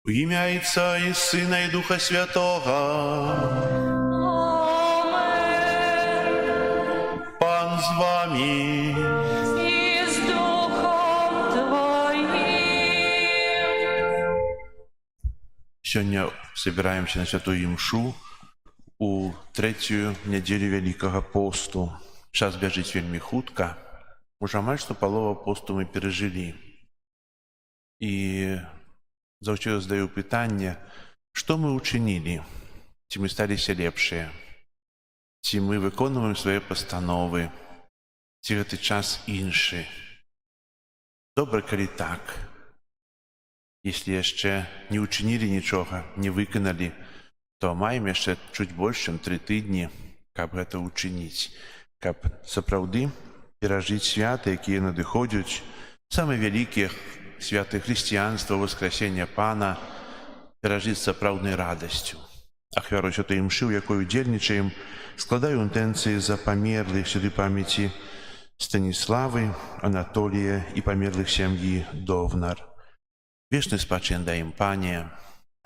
В ім'я Отця і Сина, і Духа Святого. Пан з вами. І з Духом Твоїм. Сьогодні збираємося на Святую Мшу у третю неділю Великого посту. Час біжить вельми хутка. Уже майже половину посту ми пережили. І заўсёды задаю пытанне, што мы учинили? Ці мы сталіся лепшыя? Ці мы выконваем свае пастановы? Ці гэты час іншы? Добра, калі так. Если яшчэ не учинили нічога, не выканалі, то маем яшчэ чуць больш, чым 3 тыдні, каб гэта учиніць, каб сапраўды перажыць святы, якія надыходзяць, самыя вялікія святы хрысціянства, воскресення Пана, перажыць сапраўднай радасцю. Ахвяру Святой Мшы, у якой удзельнічаем, складаю інтэнцыі за памерлых сюды памяці Станіславы, Анатолія і памерлых сям'і Довнар. Вечны спачын даем, Пане.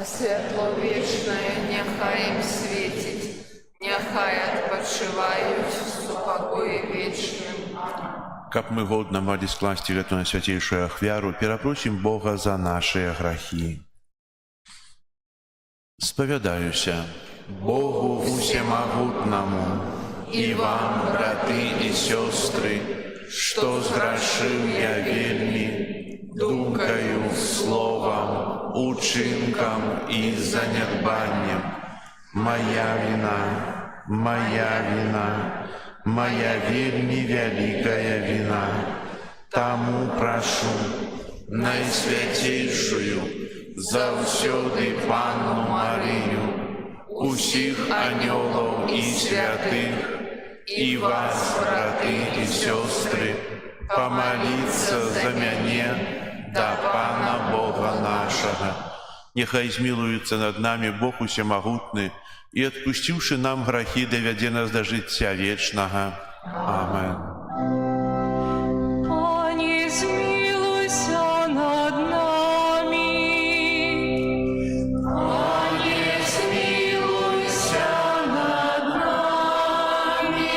Святло вечнае няхай ім свеціць, няхай адпачываюць у супакоі вечным. Каб мы годна маглі скласці гэту найсвяцейшую ахвяру, перапросім Бога за нашыя грахі. Спавядаюся Богу усемагутнаму и вам, браты и сестры, что сгрешил я вельми, думкою, словом, учинком и занедбанием. Моя вина, моя вельми великая вина. Тому прошу найсвятейшую, завсёды Панну Марию, усіх анёлов и святых, и вас, браты и сестры, помолиться за мяне да Пана Бога нашего. Нехай змилуется над нами Бог усемогутный, и, отпустивши нам грехи, доведе нас до життя вечного. Амен. Пані, змилуйся над нами. Пані, змилуйся над нами.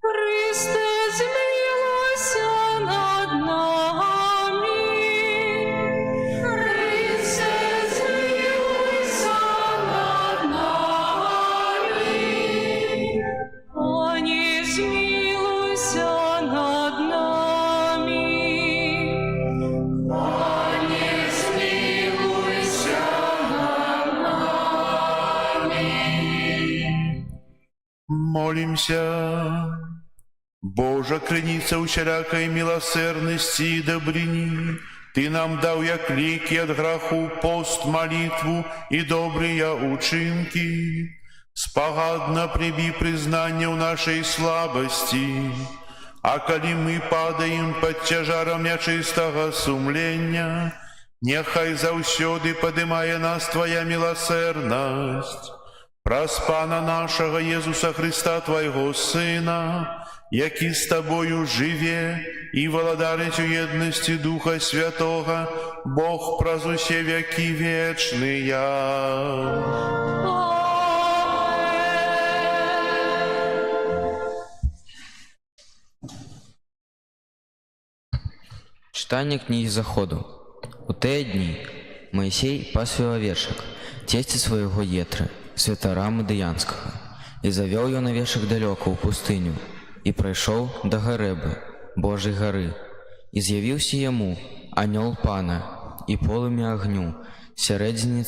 Христе, змилуйся над нами. Христе, змилуйся над нами. Пані, змилуйся над нами. Пані, змилуйся над нами. Молимся. Божа, крыница усялякой милосердности и добрыни, Ты нам дал як ліки от граху пост, молитву и добрые учинки. Спогадно приби признание в нашей слабости, а коли мы падаем под тяжаром нечистого сумления, нехай завсёды подымая нас Твоя милосердность. Праз Пана нашего Иисуса Христа, Твоего Сына, який с Тобою живе и владарить у едности Духа Святого, Бог праз усе веки вечные. Читання книги Заходу. У те дні Моїсей пас овечек, тесті свого Єтри, святара Мадыянского, і завел його овечек далеко у пустыню, і пройшов до Гареби, Божей горы, і з'явився йому анёл Пана, і полымя огню, середині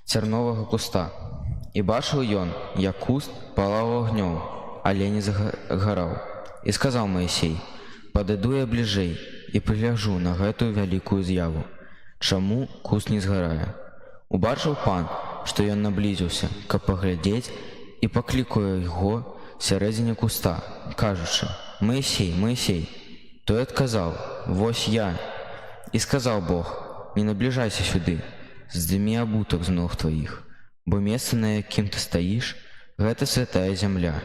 цернового куста. І бачив ён, як куст палав огнем, але не згорав. І сказав Моїсей: «Падыду я бліжэй і прыгляжу на гэтую вялікую з'яву, чаму куст не згарае». Убачыў пан, што ён наблізіўся, каб паглядзець, і паклікаў яго сярэдзіне куста, кажучы: «Моисей, Моисей». Той адказаў: «Вось я». І сказаў Бог: «Не набліжайся сюды, здымі абутак з ног тваіх, бо месца, на якім ты стаіш, гэта святая зямля».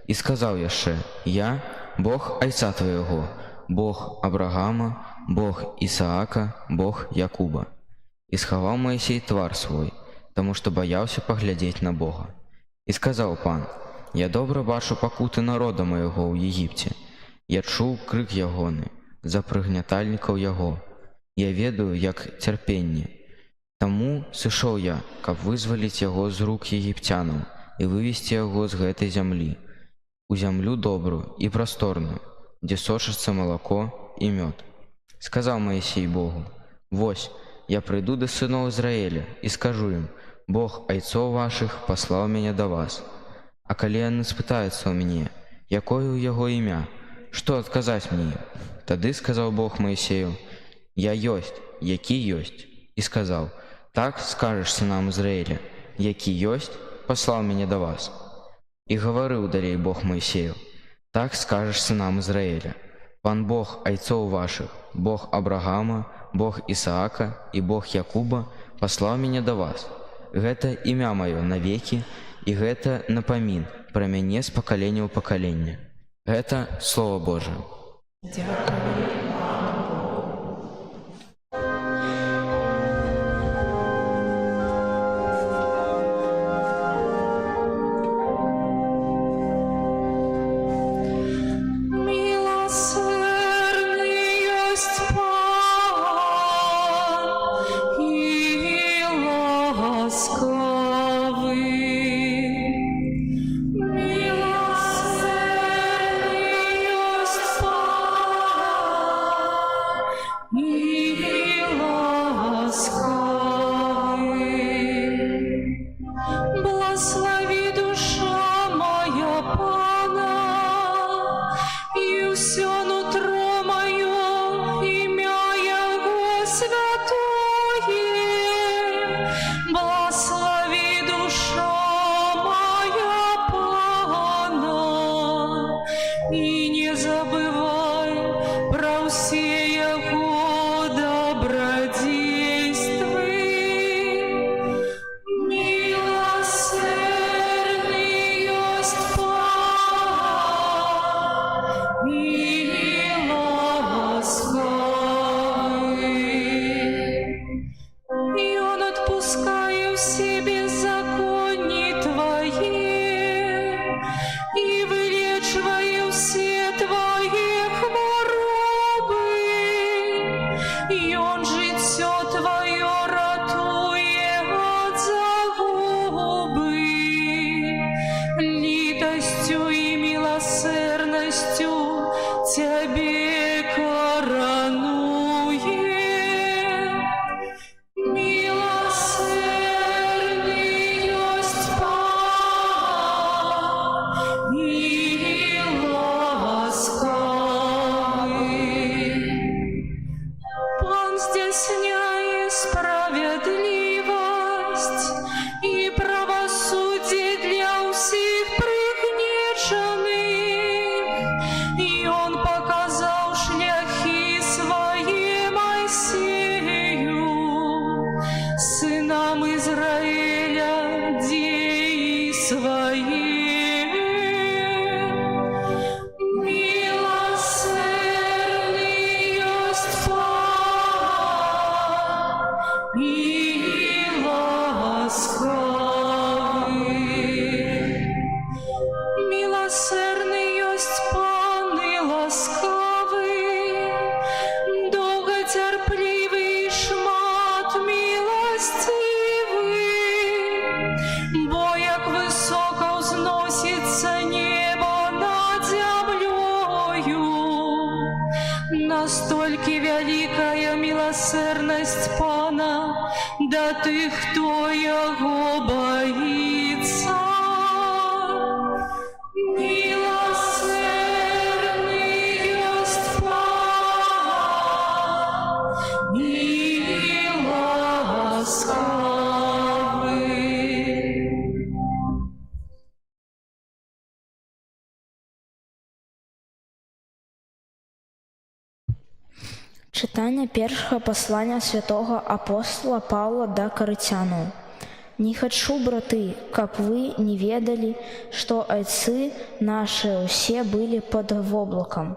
І сказаў яшчэ: «Я Бог айца твоего, Бог Абрагама, Бог Ісаака, Бог Якуба». І схаваў Моисей твар свой, таму што баяўся паглядзець на Бога. І сказаў пан: «Я добра бачу пакуты народа майго ў Егіпце. Я чуў крык ягоны за прыгнятальнікаў яго. Я ведаю, як цярпенне. Таму сышоў я, каб вызваліць яго з рук егіпцянаў і вывесці яго з гэтай зямлі, у зямлю добрую і прасторную, дзе сочыцца малако і мёд». Сказаў Моисей Богу: «Вось, я прыйду да сыноў Ізраіля і скажу ім: Бог айцоў вашых паслаў мяне да вас. А калі яны спытаюцца ў мяне, якое ў яго імя, што адказаць мне? Тады сказаў Бог Моисею: «Я ёсць, які ёсць». І сказаў: «Так скажаш сынам Ізраіля: які ёсць, паслаў мяне да вас». І гаварыў далей Бог Моисею: «Так скажаш сынам Ізраіля: Пан Бог айцоў вашых, Бог Абрагама, Бог Ісаака і Бог Якуба паслаў мяне да вас. Гэта імя маё навекі, і гэта напамін пра мяне з пакалення ў пакаленне». Гэта Слово Божие. Тебе коронуем. Милосердный есть Пан, и ласкавый. Пан здесняет справедливость и правосудие для всех пригнеченных, и Он показал шляхи свои Моисею, сынам Израиля деи свои. Милосердный есть Пан, и ласкавый. Милосердный есть Пан и ласкавый, долготерпливый и шмат милостивый, бо як высоко взносится небо над землею, настолько великая милосердность Пана до тых, кто Его боится. Милосердный есть Пан, и ласкавый. Читання першого послання святого апостола Павла до Коринтянам. «Не хочу, браты, как вы не ведали, что отцы наши усе были под облаком,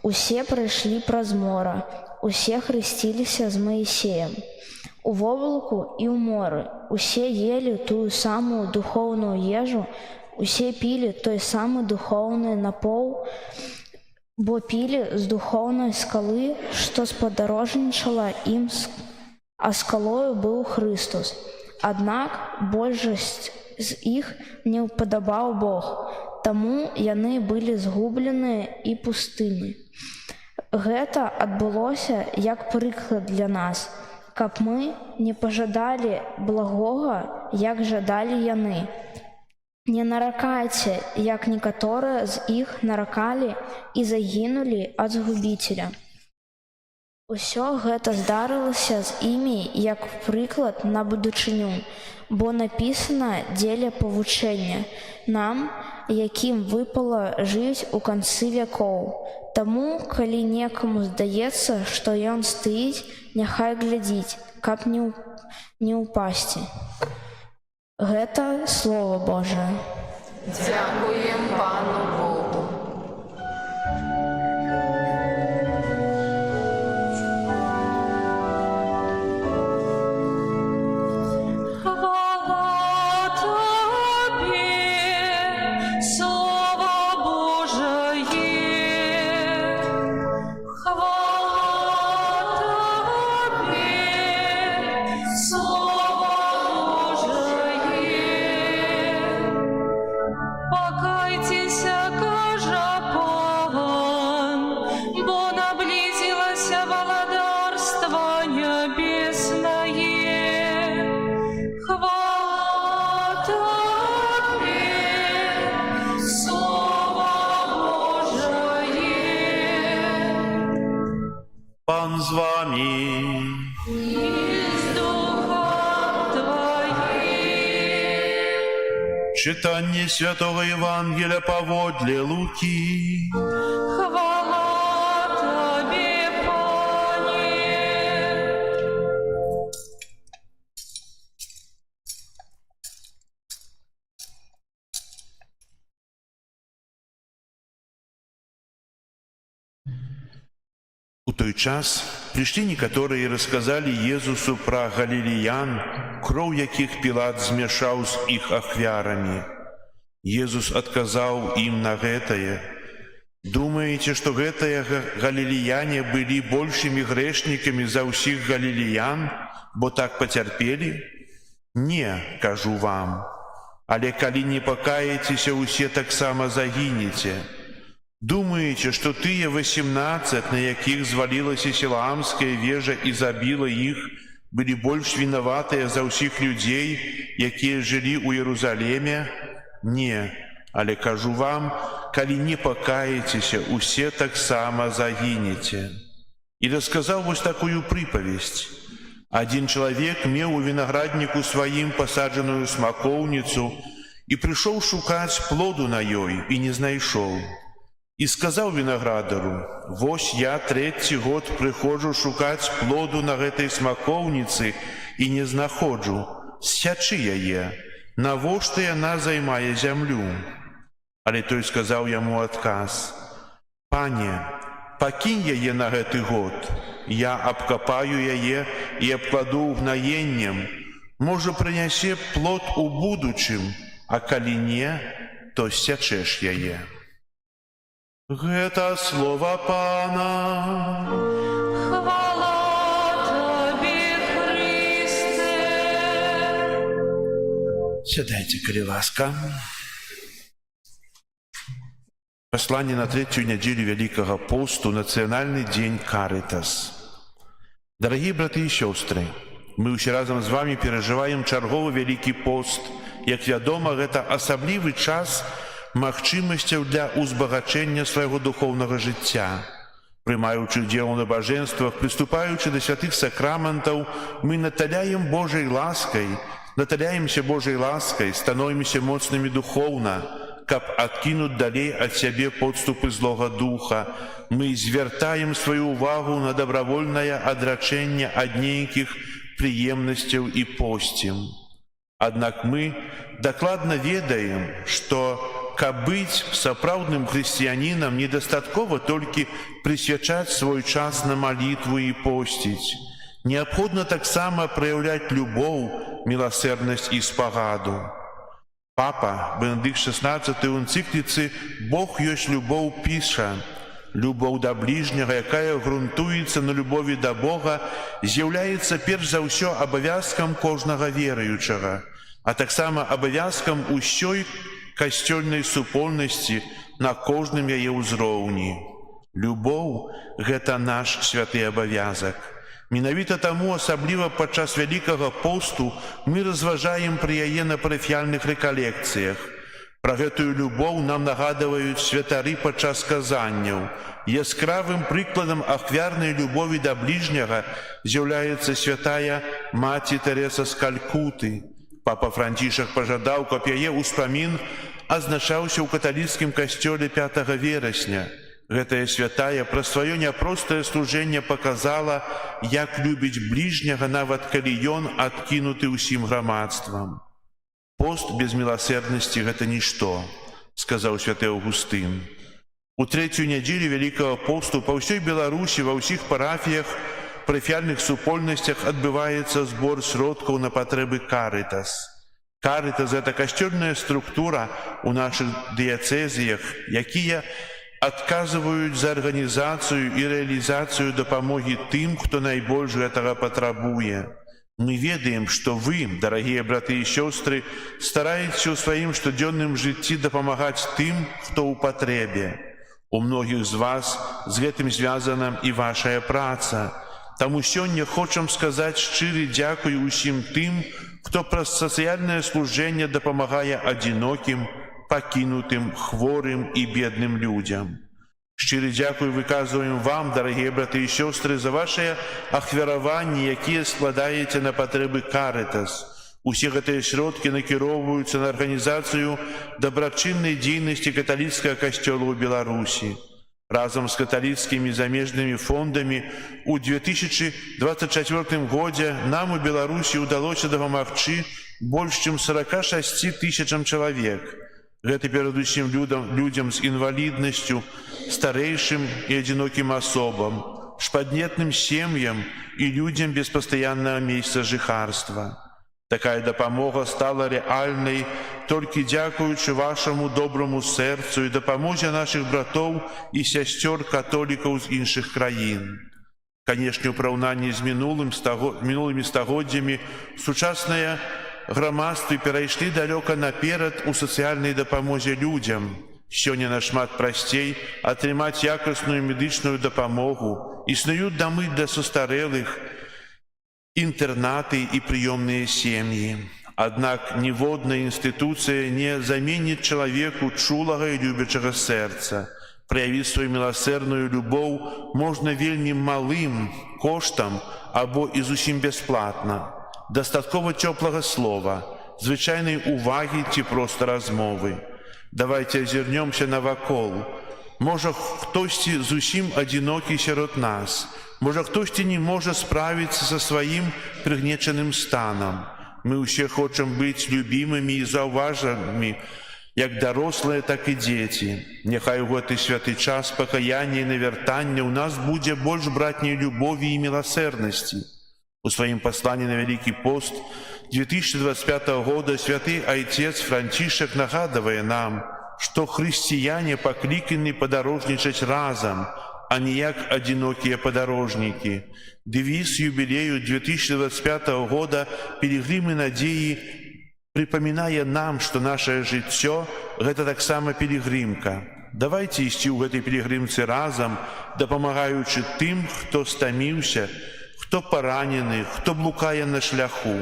усе пройшли праз мора, усе хрестилися з Моисеем. У облаку и у моры усе ели ту самую духовную ежу, усе пили той самый духовный напол, бо пили з духовної скали, що сподорожничала їм, а скалою був Христос. Однак большасць з іх не ўпадабаў Бог, таму яны былі згубленыя і пустымі. Гэта адбылося як прыклад для нас, каб мы не пажадалі благога, як жадалі яны. Не наракайце, як некаторыя з іх наракалі і загінулі ад згубіцеля. Усё гэта здарылася з імі як прыклад на будучыню, бо напісана дзеля павучэння нам, якім выпала жыць у канцы вякоў. Таму, калі некаму здаецца, што ён стаіць, няхай глядзіць, каб не ўпасці. Гэта Слово Божие. Дякуем Пану Богу. Хвала Тебе, Слово Божие. Хвала Тебе, Слово Божие. Покайтесь, кажа Пан, бо наблизилось володарство небесное. Хвала Тебе, Слово Божие. Пан з вами. И с Духом Твоим. Читание Святого Евангелия поводле Луки. Хвала Тебе, Пане. У той час пришли некоторые и рассказали Иисусу про галилеян, кровь яких Пилат смешал с их ахвярами. Иисус отказал им на гэтае. Думаете, что гэтыя галилеяне были большими грешниками за всех галилеян, бо так потерпели? Не, кажу вам. Але калі не покаетеся, усе таксама загінеце. Думаете, что тыя 18, на якіх звалілася Сілаамская вежа і забіла іх, былі больш вінаватыя за ўсіх людзей, якія жылі ў Єрусаліме? Не, але кажу вам, калі не пакаецеся, усе таксама загінеце. І расказаў вось такую прыпавесць. Адзін чалавек меў у вінаградніку сваім пасаджаную смакоўніцу і прыйшоў шукаць плоду на ёй і не знайшоў. І сказаў вінаградару: «Вось я 3-й год прыходжу шукаць плоду на гэтай смакоўніцы і не знаходжу. Сячы яе, навошта яна займае зямлю?» Але той сказаў яму адказ: «Пане, пакінь яе на гэты год, я абкапаю яе і абкладу гнаеннем. Можа, прынясе плод у будучым, а калі не, то сячэш яе». Гэта слова Пана. Хвала Тобі, Христе. Сядайте, калі ласка. Послание на 3-ю неделю Великого посту, национальный день Каритас. Дорогие браты и сестры, мы ўсе разом з вами переживаем чарговы Великий пост. Як вядома, гэта асаблівы час магчымасцяў для узбагачэння свайго духоўнага жыцця. Прымаючы ўдзел у набажэнствах, прыступаючы да святых сакраментаў, мы наталяемся Божай ласкай, становімся моцнымі духоўна, каб адкінуць далей ад сябе подступы злога духа. Мы звяртаем сваю увагу на добравольнае адрачэнне ад нейкіх прыемнасцяў і посцім. Аднак мы дакладна ведаем, што каб быць сапраўдным хрысціянінам, недастаткова толькі прысвячаць свой час на малітву і посціць. Неабходна таксама праяўляць любоў, міласэрнасць і спагаду. Папа Бенедыкт XVI ў энцыкліцы «Бог ёсць любоў» піша: «Любоў да бліжняга, якая грунтуецца на любові да Бога, з'яўляецца перш за ўсё абавязкам кожнага веруючага, а таксама абавязкам усёй касцёльнай супольнасці на кожным яе ўзроўні. Любоў – гэта наш святы абавязак. Менавіта таму, асабліва падчас Вялікага посту, мы разважаем пра яе на парафіяльных рэкалекцыях. Пра гэтую любоў нам нагадваюць святары падчас казанняў. Яскравым прыкладам ахвярнай любові да бліжняга з'яўляецца святая маці Тэрэса з Калькуты. Папа Францішак пажадаў, каб яе ўспамін азначаўся ў каталіцкім касцёле 5 верасня. Гэтая святая праз сваё няпростае служэнне паказала, як любіць бліжняга, нават калі ён адкінуты ўсім грамадствам. «Пост без міласэрнасці – гэта нішто», – сказаў святы Аўгустын. У 3-ю нядзелю Вялікага посту па ўсёй Беларусі ва ўсіх парафіях, парафіяльных супольнасцях адбываецца збор сродкаў на патрэбы Каритас. Каритас – гэта касцёльная структура ў нашых дыяцэзіях, якія адказваюць за арганізацыю і рэалізацыю дапамогі тым, хто найбольш гэтага патрабуе. Мы ведаем, што вы, дарагія браты і сёстры, стараецеся ў сваім штодзённым жыцці дапамагаць тым, хто ў патрэбе. У многіх з вас з гэтым звязана і вашая праца. Таму сёння хочам сказаць шчыры дзякуй усім тым, хто праз сацыяльнае служэнне дапамагае адзінокім, пакінутым, хворым і бедным людзям. Шчыры дзякуй выказваем вам, дарагія браты і сёстры, за вашыя ахвяраванні, якія складаеце на патрэбы Каритас. Усе гэтыя сродкі накіроўваюцца на арганізацыю дабрачыннай дзейнасці каталіцкага касцёла ў Беларусі. Разам з каталіцкімі замежнымі фондамі ў 2024 годзе нам у Беларусі ўдалося дапамагчы больш чым 46 000 чалавек. Гэта перадусім людзям з інваліднасцю, старэйшым і адзінокім асобам, шпаднетным сем'ям і людзям без пастаяннага месца жыхарства. Такая дапамога стала рэальнай толькі дзякуючы вашаму добраму сэрцу і дапамозе нашых братоў і сясцёр католікаў з іншых краін. Канешне, у параўнанні з мінулымі стагоддзямі сучасныя грамадствы перайшлі далёка наперад у сацыяльнай дапамозе людзям. Сёння нашмат прасцей атрымаць якасную медычную дапамогу. Існуюць дамы для сустарэлых, інтэрнаты і прыёмныя сем'і. Аднак ніводная інстытуцыя не заменіць чалавеку чулага і любячага сэрца. Праявіць сваю міласэрную любоў можна вельмі малым коштам або і зусім бясплатна. Дастаткова цёплага слова, звычайнай увагі ці проста размовы. Давайте азірнёмся навакол. Можа, хтосьці зусім адзінокі сярод нас. Можа, хтосьці не можа справіцца са сваім прыгнечаным станам. Мы ўсе хочам быць любімымі і заўважанымі, як дарослыя, так і дзеці. Няхай у гэты святы час пакаяння і навяртання ў нас будзе больш братняй любові і міласэрнасці. У сваім пасланні на Вялікі пост 2025 года святы Айцец Францішак нагадывае нам, што хрысціяне пакліканы падарожнічаць разам, а не як адзінокія падарожнікі. Дэвіз юбілею 2025 года «Пілігрымы надзеі» прыпамінае нам, што нашае жыццё – гэта таксама пілігрымка. Давайце ісці ў гэтай пілігрымцы разам, дапамагаючы тым, хто стаміўся, хто паранены, хто блукае на шляху.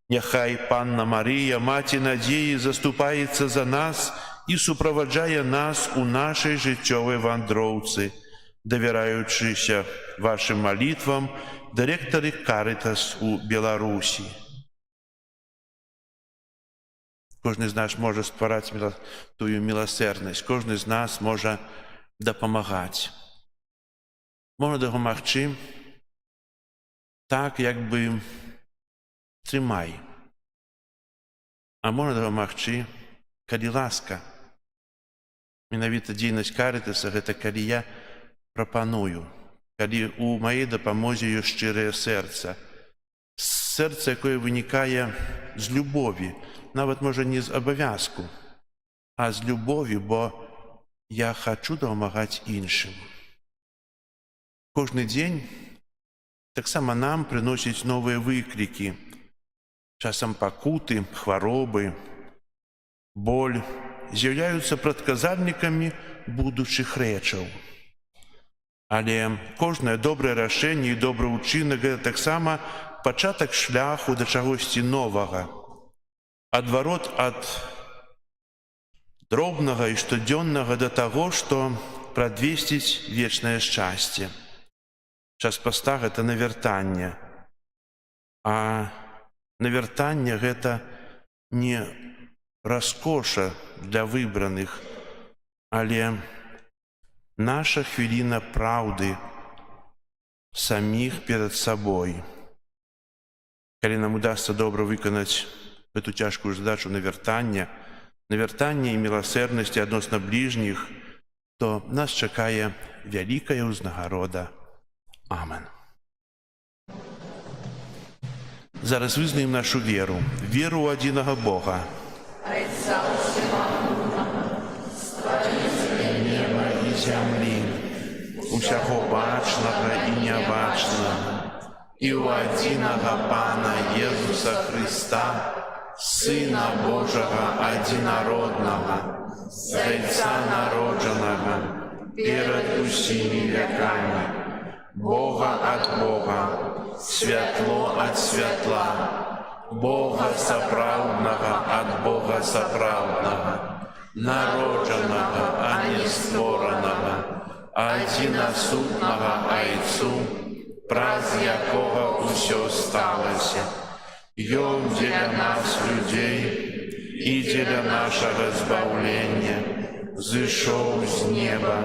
Няхай Панна Марыя, Маці надзеі, заступаецца за нас і суправаджае нас у нашай жыццёвай вандроўцы, давяраючыся вашым малітвам, дырэктары Карытас у Беларусі. Кожны з нас можа ствараць тую міласэрнасць, кожны з нас можа дапамагаць. Можна дапамагчы так, як бы трымай. А можна дапамагчы, калі ласка. Менавіта дзейнасць Карытаса – гэта калі я прапаную, калі у маёй дапамозе ёсць шчырае сэрца. Сэрца, якое вынікае з любові, нават, можа, не з абавязку, а з любові, бо я хачу дапамагаць іншым. Кожны дзень таксама нам прыносяць новыя выклікі, часам пакуты, хваробы, боль, з'яўляюцца прадказальнікамі будучых рэчаў. Але кожнае добрае рашэнне і добры ўчынак – гэта таксама пачатак шляху да чагосьці новага. Адварот ад дробнага і штодзённага да таго, што прадвесціць вечнае шчасце. Час паста – гэта навяртанне. А навяртанне – гэта не раскоша для выбраных, але наша хвіліна праўды саміх перад сабой. Калі нам удасца добра выканаць эту цяжкую задачу навяртання і міласэрнасці адносна бліжніх, то нас чакае вялікая ўзнагарода. Амен. Зараз вызнаем нашу веру, веру ў адзінага Бога. Айца Усімагутнага, Стварыцеля неба і зямлі, усяго бачнага і нябачнага, і ў адзінага Пана Езуса Хрыста, Сына Божага адзінароднага, з Айца народжанага, перад усімі вякамі, Бога ад Бога, святло ад святла, Бога сапраўднага ад Бога сапраўднага, народжанага, а не створанага, адзінасутнага Айцу, праз якога ўсё сталася. Ён дзеля нас, людзей, і дзеля нашага збаўлення зышоў з неба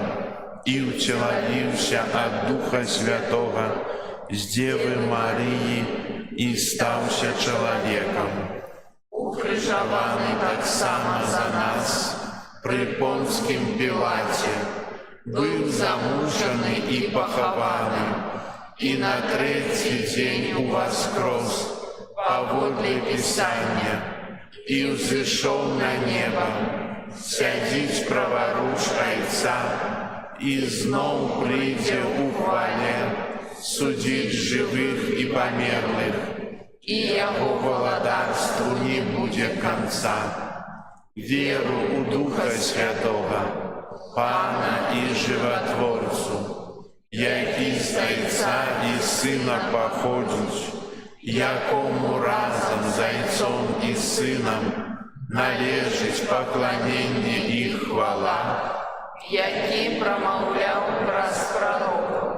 і ўцелавіўся ад Духа Святога з Дзевы Марыі і стаўся чалавекам. Укрыжаваны таксама за нас пры Понскім Пілаце, быў замучаны і пахаваны, і на трэці дзень уваскрос паводле Пісання, і ўзышоў на неба, сядзіць праваруч Айца, і зноў прыйдзе ў хвале судзіць жывых і памерлых, і яго валадарству не будзе канца. веру у Духа Святого, Пана и Животворцу, який з Отца и Сына походить, якому разом з Отцом і Сином належить поклонення і хвала, які промовляв праз пророків.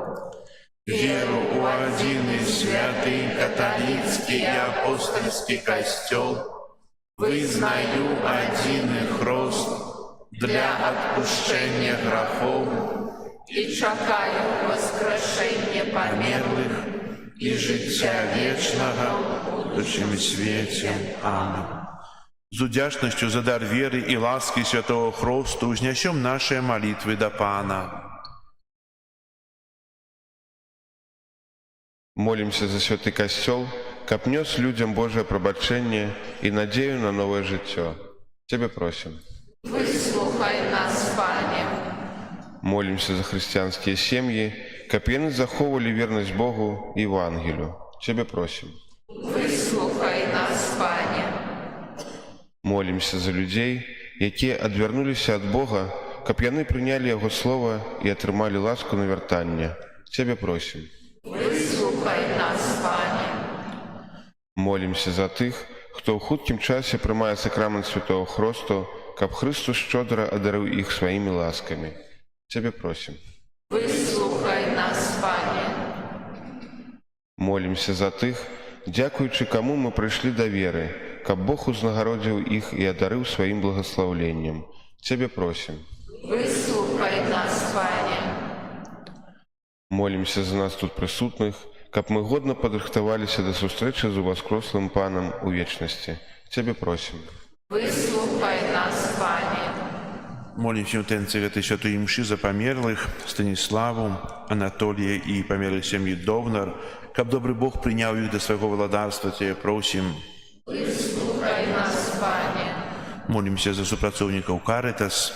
веру у один и святый католицкий и апостольский костел, вызнаю один их рост для отпущения грехов І чекаю воскрешення померлих померлых и життя вечного в будущем свете. Аминь. З удячністю за дар віри і ласки святого Христу узнесем наші молитви до Пана. Молимся за святый костел, каб нес людям Божие пробачение и надею на новое життя. Тебе просим. Вислухай нас, Пане. Молимся за христианские семьи, каб яны заховали верность Богу и Евангелию. Тебе просим. Вислухай нас, Пане. Молимся за людей, якія адвярнуліся ад Бога, каб яны прынялі Яго Слова і атрымалі ласку на вяртанне. Тебе просим. Вислухай нас, Пане. Молимся за тых, хто ў хуткім часе прымае сакрамент святого Христу, каб Христос щодра адарыў іх сваімі ласкамі. Тебе просим. Вислухай нас, Пане. Молимся за тых, дзякуючы каму мы прыйшлі да веры, каб Бог узнагародзіў іх і адарыў сваім благаслаўленнем. Тебе просим. Вислухай нас, Пане. Молимся за нас тут прысутных, каб мы годна падрыхтаваліся да сустрэчы з уваскрослым Панам у вечнасці. Тебе просим. Вислухай нас, Пане. Молимся в тенце этой святой мши за померлых Станиславу, Анатолия и померлых семьи Довнар, каб добрый Бог принял их до своего владарства, Тебе просим. Вислухай нас, Пане. Молимся за супрацовников Каритас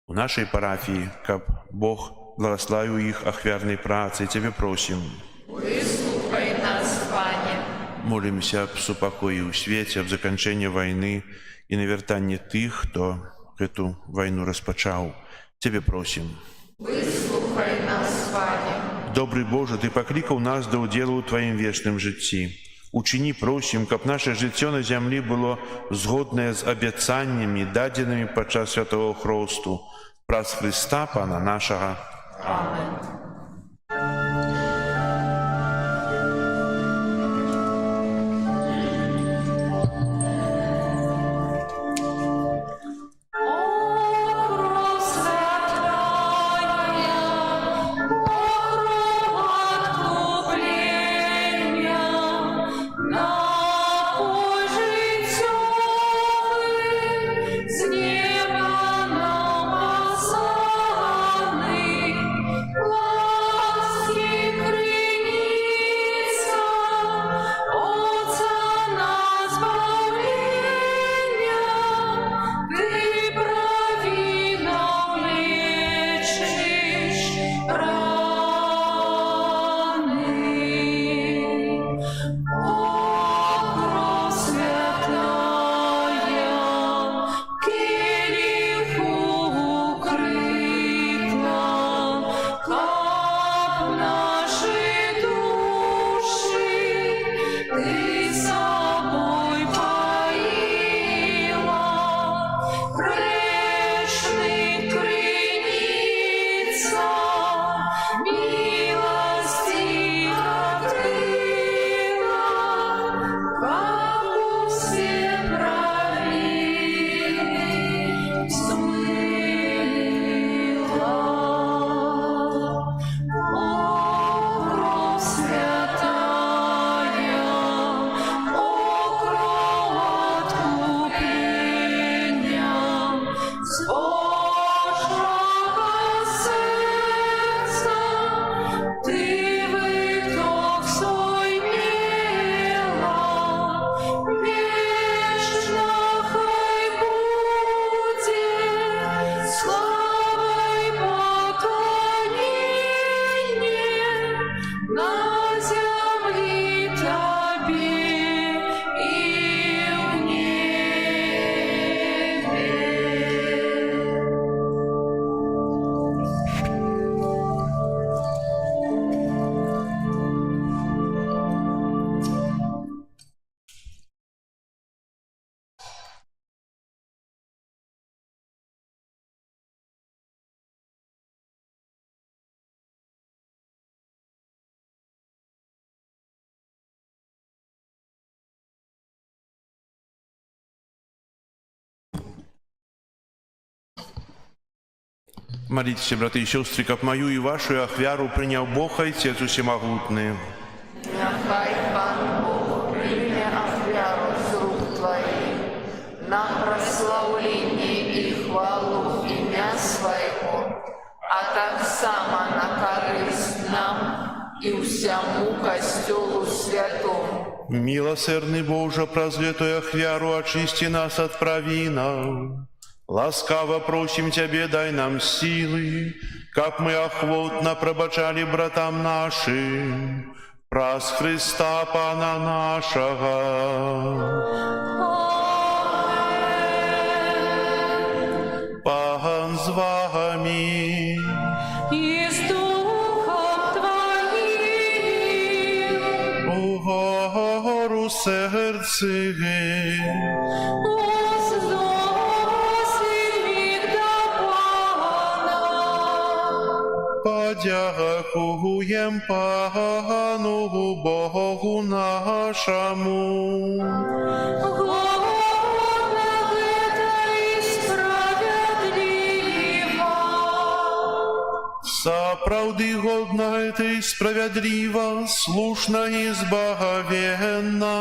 в нашей парафии, каб Бог благословил их ахвярной працы, Тебе просим. Вислухай нас, Пане. Молимся об супокоі ў свеце, об заканчэнні вайны і навяртанні тых, хто эту вайну распачаў. Тебе просим. Вислухай нас, Пане. Добрый Боже, Ты покликал нас до удела ў Твоим вечным житті. Учини, просим, каб наше життя на землі було згодне з обіцяннями, даденими падчас святого Христу, праз Христа Пана нашого. Amen. З неба нам посланий, Молитесь, браты и сестры, как мою и вашу ахвяру принял Бог Отец Всемогутный. Нехай Пан Бог прийме ахвяру з рук Твоїх на прославлення і хвалу ім'я Своєго, а так само на користь нам і всьому Костюлу Святому. Милосердный Боже, прозветой ахвяру, очисти нас от провинов. Ласкаво просим Тебе, дай нам силы, как мы охотно пробачали братам нашим, праз Христа Пана нашего. Пан з вами. И с Духом Твоим. Угору сердце, подякуем Пану Богу нашему. Сапраўды годна это и справедливо, слушно и збагавенна.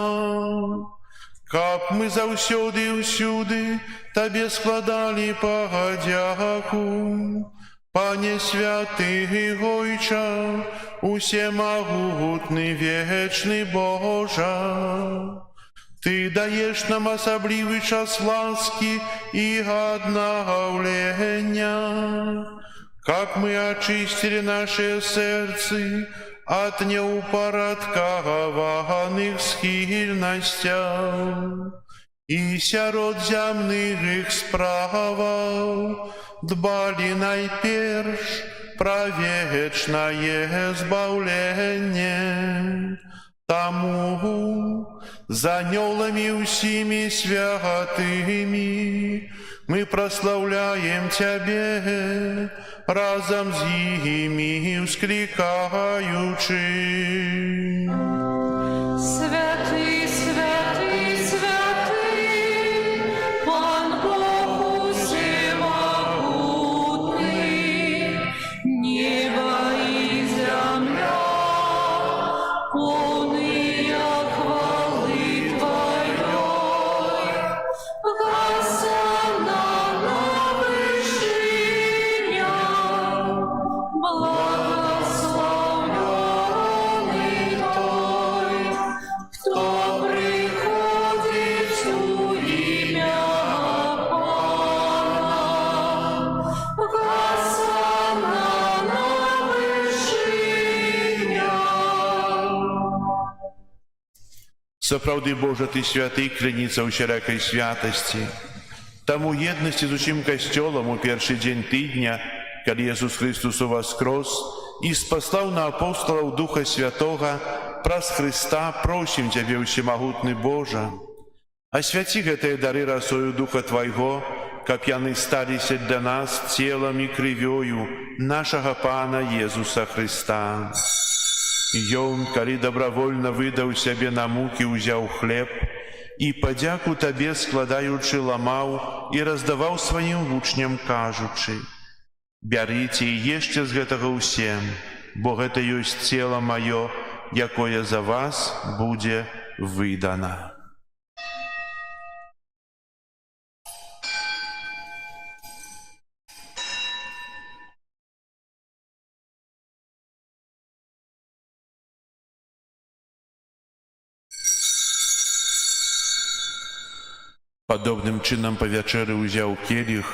Как мы заўсёды і ўсюды Табе складали падзяку. Пане святы Гойча, усемагутны вечны Божа, Ты даешь нам асаблівы час ласки и аднаўлення, как мы очистили наши сердцы от неупорядкованных схильностей и сярод земных справаў дбали найперш про вечное збавление. Тому за анёлами усими святыми мы прославляем Тебе, разом с ими вскликаючи. Святый, святый, святый, Пан Бог всемогутный, небо и земля, полные хвалы Твоей. Хосанна на вышинях, благословенный Той, кто приходит в имя Пана. Хосанна на вышинях. Сапраўды Божа, Ты святы, кляніца ўсялякай святасці. Таму еднасці з усім касцёлам у першы дзень тыдня, калі Jesús Христос уваскрос і спаслаў на апостолаў Духа Святога, праз Христа просім Цябе, усемагутны Божа, асвяці гэтыя дары расою Духа Твайго, каб яны сталіся для нас целам і крывёю нашага Пана Езуса Христа. Ён, калі добровольно выдаў сябе на мукі, узяў хлеб і падзяку Табе складаючы ламаў і раздаваў сваім вучням, кажучы: «Бярыце і ешце з гэтага ўсе, бо гэта ёсць цела маё, якое за вас будзе выдана». Падобным чынам па вячэры ўзяў келіх,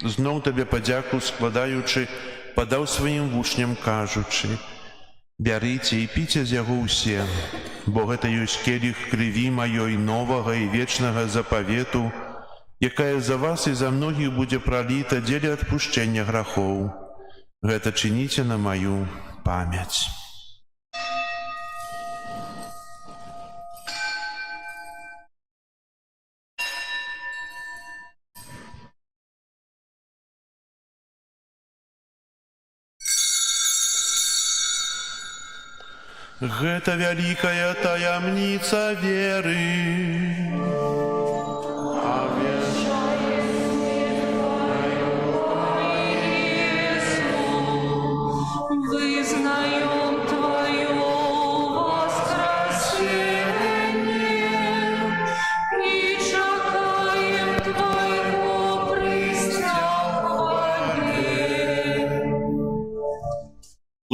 зноў Табе падзяку складаючы, падаў сваім вучням, кажучы: «Бярыце і піце з яго ўсе, бо гэта ёсць келіх крыві маёй новага і вечнага запавету, якая за вас і за многіх будзе праліта дзеля адпушчэння грахоў. Гэта чыніце на маю памяць». Гэта вялікая таямніца веры.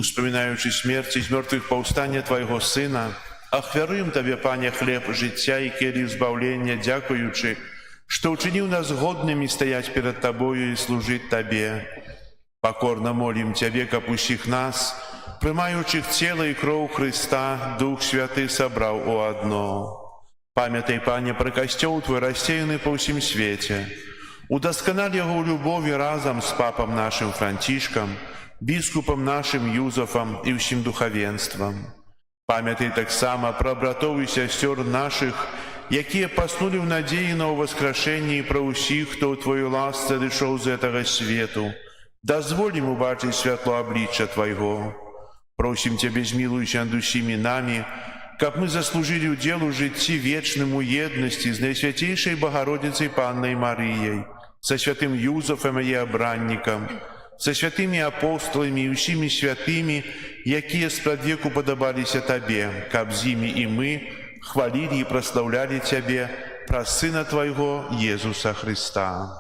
успоминаючи смерть из мертвых повстання Твоего Сына, ахвяруем Тебе, Пане, хлеб життя и келих збавления, дякуючи, что учинил нас годными стоять перед Тобою и служить Тебе. Покорно молим Тебе, как усіх нас, приймаючих тіло і кров Христа, Дух Святий собрав у одно. Пам'ятай, Пане, про костел Твой, рассеянный по всем свете. Удоскональ его у любови разом с папом нашим Франтишком, біскупом нашим Юзефом и всем духовенством. Пам'ятай так само про братов и сестер наших, якія поснули в надеї на воскрешение, и про усіх, хто у Твою ласце дійшов з этого свету. Дозволь им убачить святло обличчя Твоего. Просим Тебя, змилуйся над усіми нами, как мы заслужили уделу житті вечным у єдності з Найсвятейшей Богородицей Панной Марией, со святым Юзефом и обранником, со святыми апостолами и всеми святыми, якія спрадвеку подобалися Тебе, каб з ими и мы хвалили и прославляли Тебе, про Сына Твоего Иисуса Христа.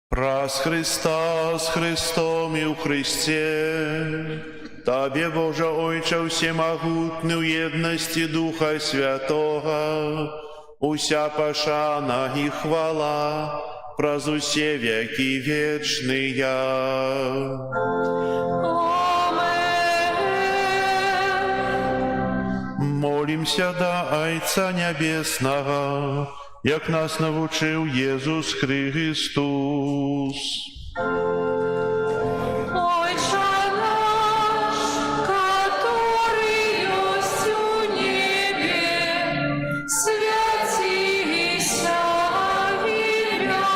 Прас Христа с Христом и у Христе, Тебе, Боже Ойче, всемогутный в едности Духа Святого, уся пошана и хвала, праз усе веки вечные. Молимся до Отца Небесного, як нас навчив Єсус Христос. Отче наш, который есть у небе, святися имя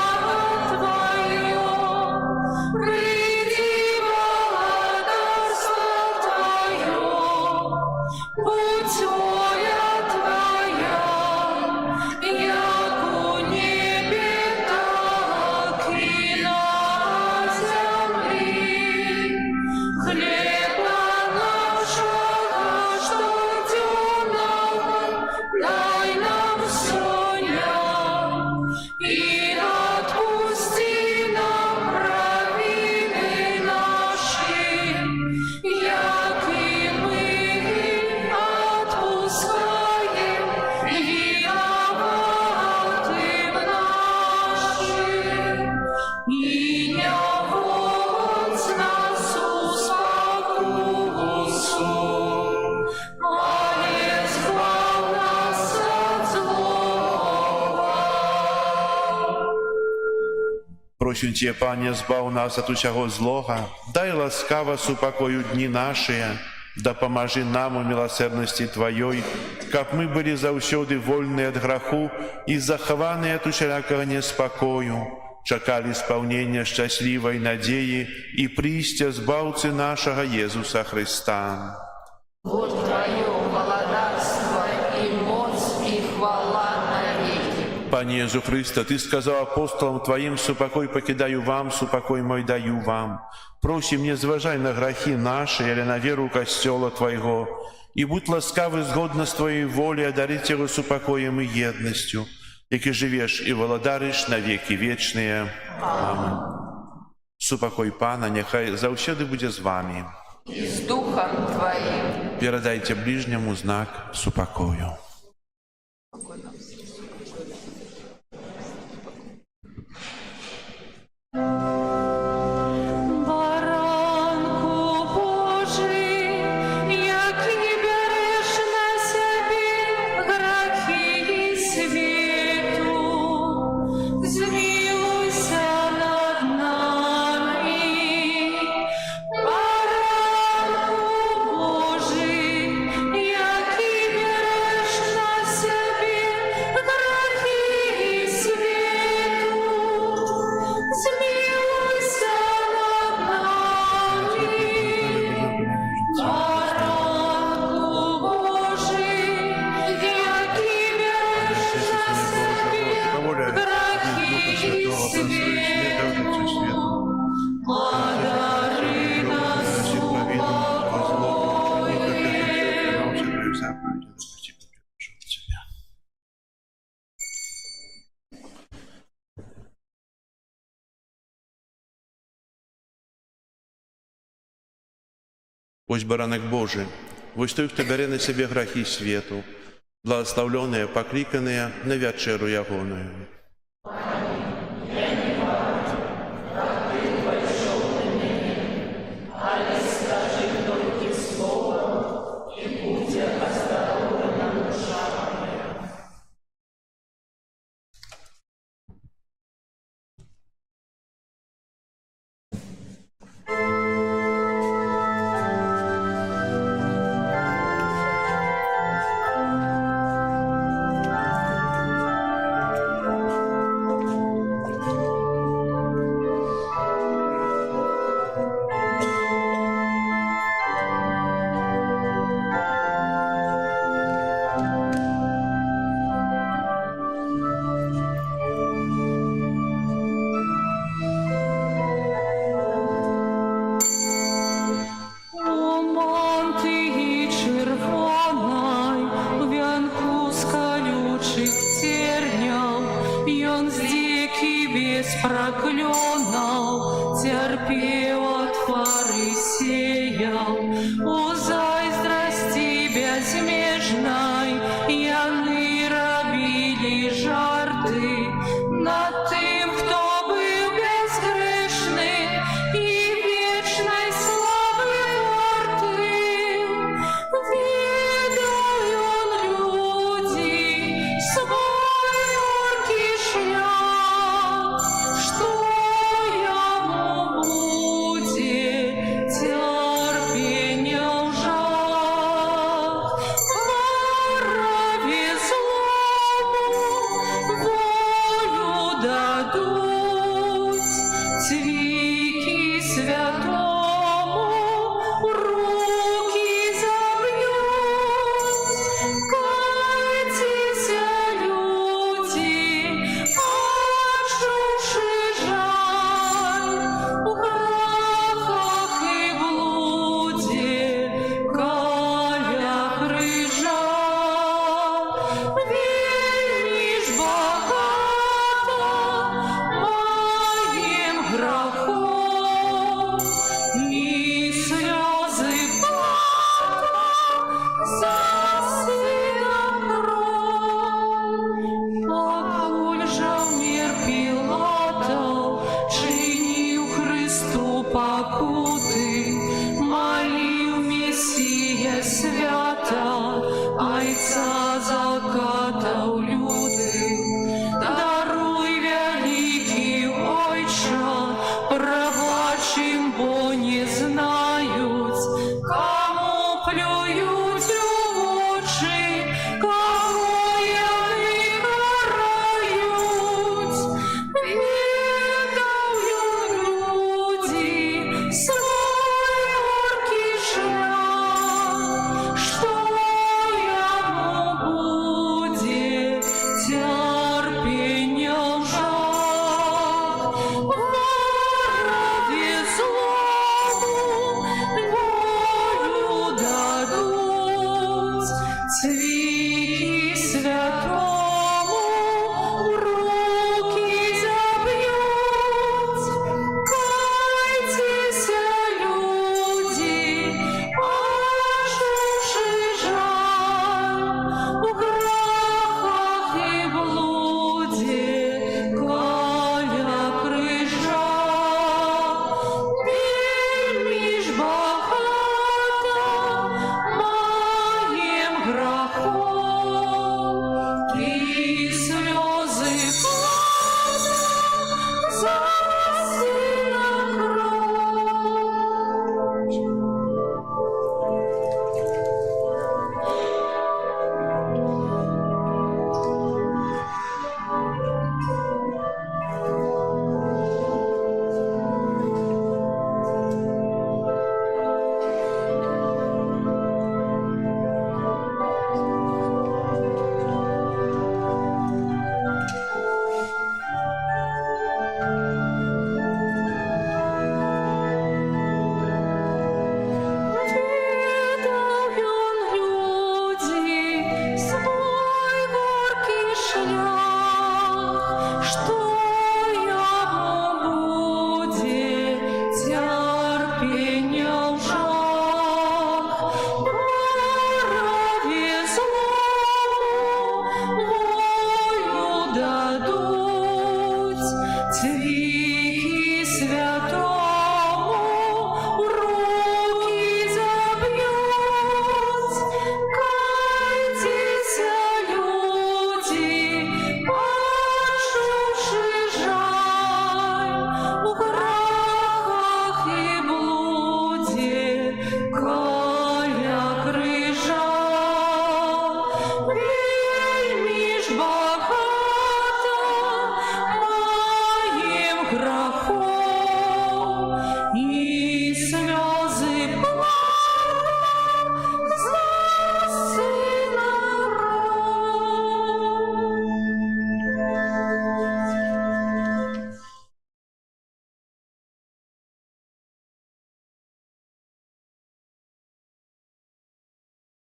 Твое, приди владарство Твое, будь воля Твоя, як у небе, так и на земле. Хлеба нашего штодневного дай нам сегодня, и отпусти нам провины наши, як и мы отпускаем виноватым нашим. И не вводь нас в спокусу, а избавь нас от злого. Просим Тебя, Пане, збав нас от усяго злога, дай ласкаво супокою дни наши, да поможи нам у милосердности Твоей, как мы были заусёды вольны от греху и захованы от усялякого неспокою, чекали исполнения счастливой надеи и пристя збавцы нашего Иисуса Христа. Вот Твое владарство и моц и хвала навеки. Пане Иисус Христе, Ты сказал апостолам Твоим: «Супокой покидаю вам, супокой мой даю вам». Просим, не зважай на грехи наши или на веру Костела Твоего, и будь ласкавый згодно с Твоей волей одарить его супокоем и едностью, яки живешь и владариш на веки вечные. Аминь. Супокой Пана, нехай завсёды буде з вами. И с Духом Твоим. Передайте ближнему знак супокою. Баранку Божий, який береш на себе грехи світу, змилуйся над нами. Баранку Божий, який береш Ось баранок Божий, вось той, хто бере на себе грахи свету, благословленные, покликанные на вечеру ягоную. О, мантии червоной, в венку с колючих тернял, ён здеки без проклёнал, терпел от фарисеял. О, зайздрасти безмежной, яны робили жарты над тым, кто был безгрешный и вечной славы варты. Ведал он люди свой горький шлях, что ему будет терпение жах. Ворове злому волю дадут, цвики святому руки забьют. Кайтеся, люди, от души жаль, в грехах и блуде, колях рыжа. Вельми ж богато моим грехом, ни слезы плата за сына кровь. Покуль же мир Пилатов чинил Христу покуты, молил Мессия свято, Айца закатал люды. Даруй, великий Ойче, пробачим, бо не знают, кому плюють у очі, кому яни карають. Віддав їм люди свой горький шлях, что ему будет терпение жах. Ворове злому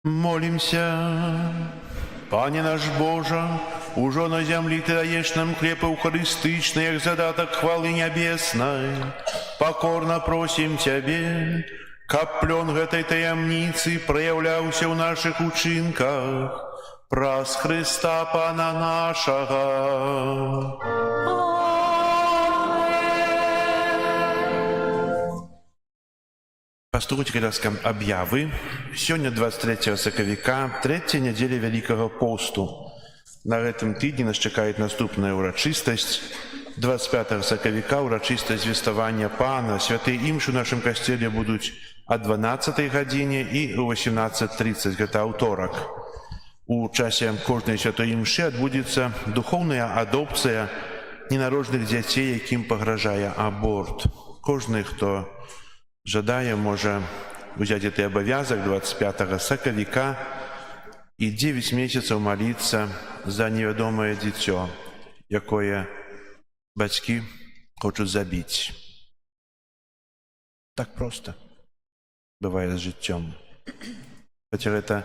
Молимся. Пане наш Боже, ужо на землі Ти даєш нам хліб евхаристичний, як задаток хвали небесной. Покорно просим Тебе, каб плен гэтай таямницы проявляўся ў наших учинках. Праз Христа Пана нашего. Пастуйте, ласка, объявы. Сегодня 23 сакавіка, третья неделя Великого посту. На этом тыдні нас чакает наступная урачыстасць. 25 сакавіка урачыстасць звеставання Пана. Святыя імшы ў нашым касцеле будуць о 12 гадзіне і о 18:30, гэта аўторак. У часе кожнай святой імшы адбудзецца духовная адопцыя ненароджаных дзяцей, якім пагражае аборт. Кожны, хто жадае, можа узяць гэты абавязак 25 сакавіка і 9 месяцаў маліцца за невядомае дзіцё, якое бацькі хочуць забіць. Так проста бывае з жыццём. Хаця гэта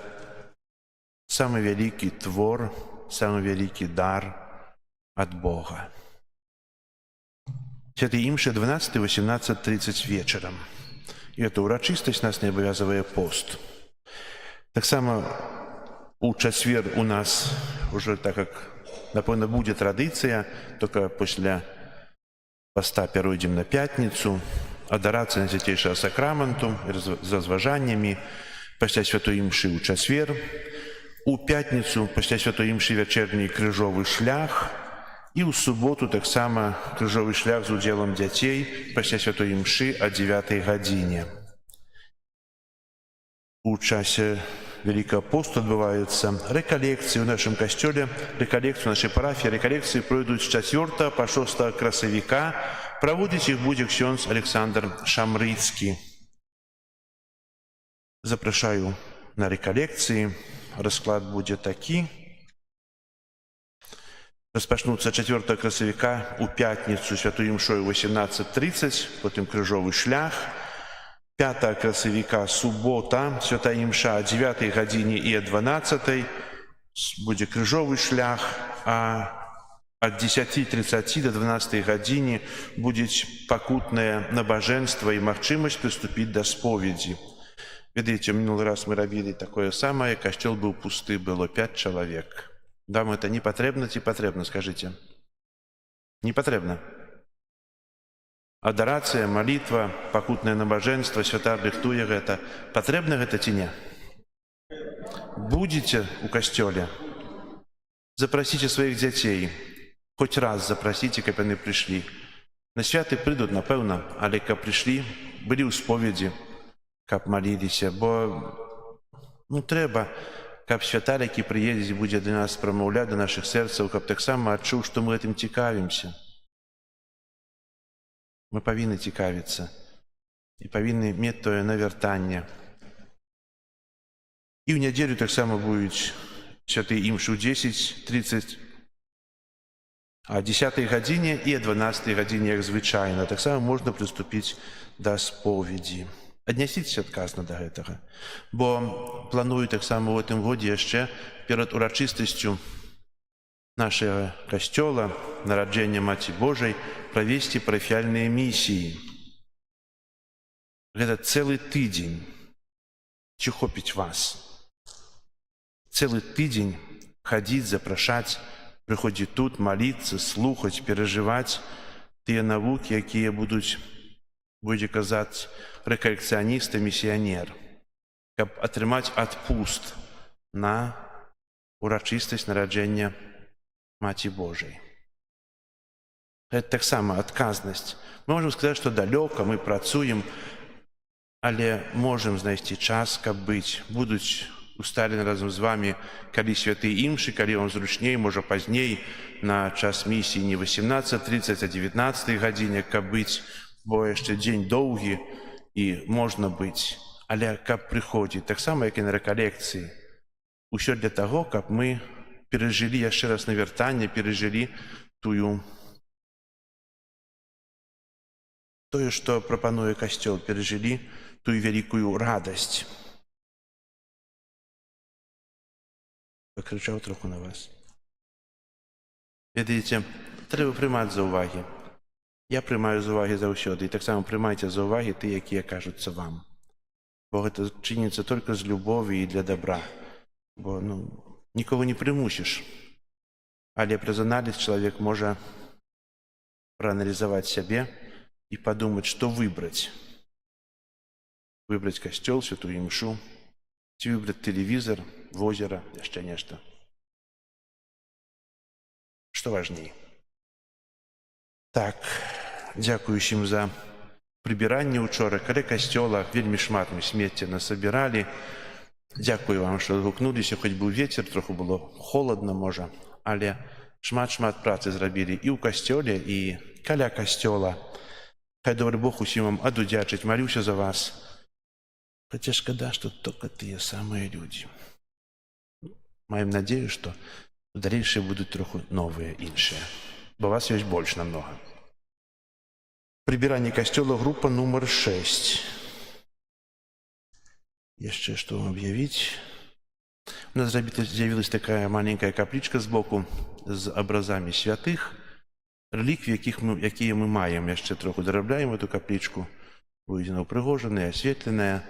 самы вялікі твор, самы вялікі дар ад Бога. Святыя імшы 12-18:30 вечарам. І гэта урачыстасць нас не абавязывае пост. Таксама у чацвер у нас уже, так как, напэўна, будзе традыцыя, только пасля поста перайдзем на пятніцу, адарацыя на свяцейшага сакраменту з разважаннямі, пасля святой імшы ў чацвер, у пятніцу пасля святой імшы вячэрні крыжовы шлях, і ў суботу таксама крыжовы шлях з удзелам дзяцей пасля святой імшы о 9 гадзіне. У часе Великого посту адбываюцца рэкалекцыі ў нашым касцёле, рэкалекцыі ў нашай парафіі, рэкалекцыі пройдуць з 4 по 6 красавіка. Праводзіць іх будзе ксёндз Александр Шамрыцкі. Запрашаю на рэкалекцыі. Расклад будзе такі. Распачнуцца 4 красавіка у пятніцу святой імшой 18:30, потым крыжовы шлях. 5 красавіка субота, святая імша о 9 гадзіне і о 12 будзе крыжовы шлях, а от 10:30 до 12 гадзіне будзе пакутнае набажэнства і магчымасць прыступіць да споведзі. Ведаеце, мінулы раз мы рабілі такое самае, касцёл быў пусты, было 5 чалавек. Вам это не патрэбна ці патрэбна, скажыце? Не патрэбна. Адарацыя, малітва, пакутнае набажэнства, святар рыхтуе гэта. Патрэбна гэта ці не? Будзеце ў касцёле? Запрасіце сваіх дзяцей. Хоць раз запрасіце, каб яны прыйшлі. На святы прыйдуць, напэўна, але каб прыйшлі, былі ў споведзі, каб маліліся, бо трэба, каб святар, які прыедзе і будзе для нас прамаўляць да нашых сэрцаў, каб таксама адчуў, што мы гэтым цікавімся. Мы павінны цікавіцца і павінны мець тое навяртанне. І ў нядзелю таксама будуць святыя імшы ў 10:30, а 10 гадзіне і о 12 гадзіне, як звычайна. Таксама можна прыступіць да споведзі. Аднясіцеся адказна да гэтага, бо планую таксама ў гэтым годзе яшчэ перад урачыстасцю нашага касцёла, нараджэння Маці Божай, правесці парафіяльныя місіі. Гэта цэлы тыдзень. Ці хопіць вас? Цэлы тыдзень хадзіць, запрашаць, прыходзіць тут, маліцца, слухаць, перажываць тыя навукі, якія будуць, будзе казаць, рэкалекцыяніст і місіянер, каб атрымаць адпуст на урачыстасць нараджэння Маці Божай. Гэта таксама адказнасць. Мы можам сказаць, што далёка мы працуем, але можам знайсці час, каб быць. Будуць усталены разам з вамі, калі святыя імшы, калі вам зручней, можа пазней, на час місіі не 18:30, а 19 гадзіне, каб быць, бо яшчэ дзень доўгі і можна быць. Але каб прыходзіць, таксама, як і на рэкалекцыі. Усё для таго, каб мы перажылі яшчэ раз навяртанне, перажылі тое, што прапануе касцёл, перажылі тую вялікую радасць. Пакричав трохи на вас. Ведаеце, трэба прымаць за ўвагі. Я прымаю за ўвагі заўсёды, і таксама прымайце за ўвагі ты, якія кажуцца вам. Бо гэта чыніцца толькі з любові і для добра. Бо нікого не прымусіш. Але праз аналіз чалавек можа прааналізаваць сябе і падумаць, што выбраць. Выбраць касцёл, святую імшу, ці выбраць тэлевізор, возера, яшчэ нешта. Што важней? Так, дзякую усім за прыбіранне ўчора. Каля касцёла вельмі шмат мы смецця насабіралі. Дзякую вам, што адгукнуліся, хоць быў вецер, троху было холадна, можа, але шмат-шмат працы зрабілі і ў касцёле, і каля касцёла. Хай добры Бог усім вам адудзячыць, малюся за вас. Хаця шкада, што толькі тыя самыя людзі. Маем надзею, што далейшыя будуць троху новыя, іншыя. Бо вас ёсць больш намнога. Прыбіранне касцёла, група нумар 6. Яшчэ што вам аб'явіць? У нас з'явілась такая маленькая каплічка збоку з абразамі святых, рэліквій, якія мы маем. Яшчэ троху дарабляем эту каплічку. Будзе упрыгожаная, асветленая.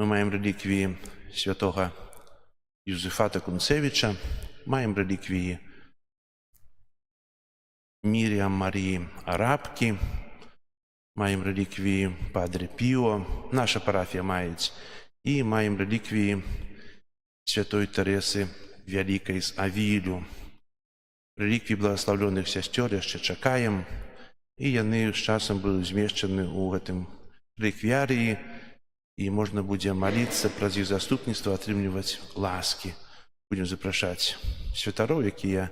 Мы маем рэліквіі святога Юзефата Кунцевіча, маем рэліквіі Міріам Маріі Арабкі, маем рэліквіі Падре Піо, наша парафія маюць, і маем рэліквіі святой Тэрэсы Вялікай з Авілю. Рэліквіі благаслаўлёных сясцёр яшчэ чакаем, і яны з часам будуць змешчаны ў гэтым рэліквіярыі, і можна будзе маліцца праз іх заступніцтва, атрымліваць ласкі. Будзем запрашаць святароў, якія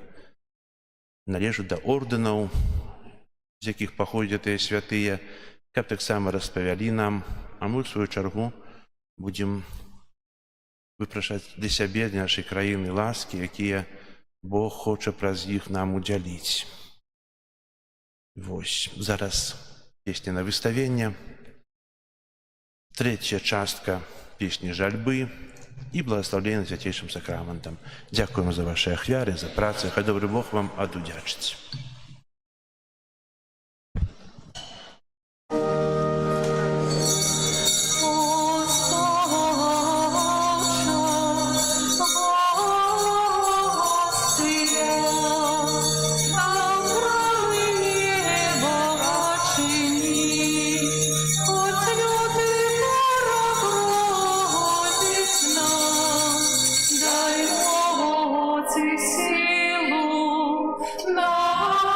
належаць да ордэнаў, з якіх паходзяць тыя святыя, каб таксама распавялі нам, а мы, ў сваю чаргу, будзем выпрашаць для сябе, для нашай краіны ласкі, якія Бог хоча праз іх нам удзяліць. Вось, зараз песня на выставенне, трэцяя частка песні жальбы і благаслаўлення свяцейшым сакраментам. Дзякуем за вашы ахвяры, за працу. Хай добры Бог вам адудзячыць. Силу на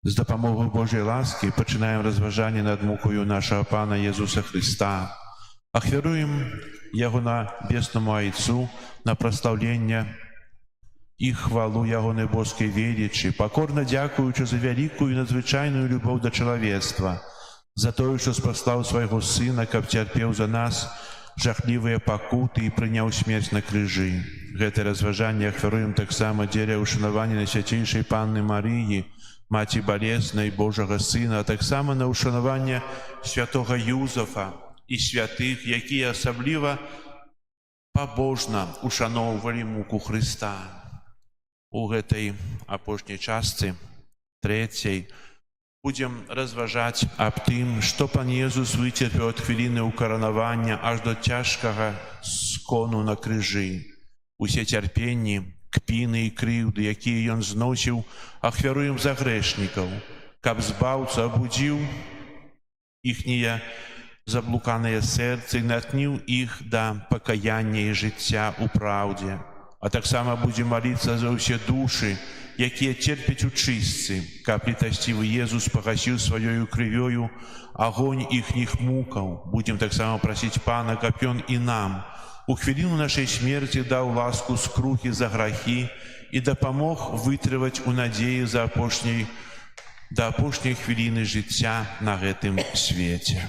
З допомогою Божої ласки починаємо розважання над мукою нашого Пана Єсуса Христа. Ахвяруємо Його на бесному Отцу, на прославлення і хвалу Його небоской величі, покорно дякуючи за велику і надзвичайну любов до чоловіцтва, за те, що спаслав свого Сина, каб терпів за нас жахливые пакуты и принял смерть на крыжи. Гэта разважанне ахвяруем таксама дзеля ушанавання Найсвяцейшай Панны Марыі, Маці Балеснай Божага Сына, а таксама на ушанаванне святого Юзафа і святых, якія асабліва пабожна ушаноўвалі муку Хрыста. У гэтай апошняй частцы, трэцяй, будем разважаць аб тым, што Пан Езус выцерпеў ад хвіліны ўкаранавання аж до цяжкага скону на крыжы. Усе цярпенні, кпіны і крыўды, якія Ён зносіў, ахвяруем за грэшнікаў, каб збаўца абудзіў іхнія заблуканыя сэрцы і натхніў іх да пакаяння і жыцця ў праўдзе. А таксама будзем маліцца за ўсе душы, якія церпяць у чыстцы, каб літасцівы Езус пагасіў сваёю крывёю агонь іхніх мукаў. Будзем таксама прасіць Пана, каб Ён і нам у хвіліну нашай смерці даў ласку скрухі за грахі і дапамог вытрываць у надзеі да апошняй хвіліны жыцця на гэтым свеце.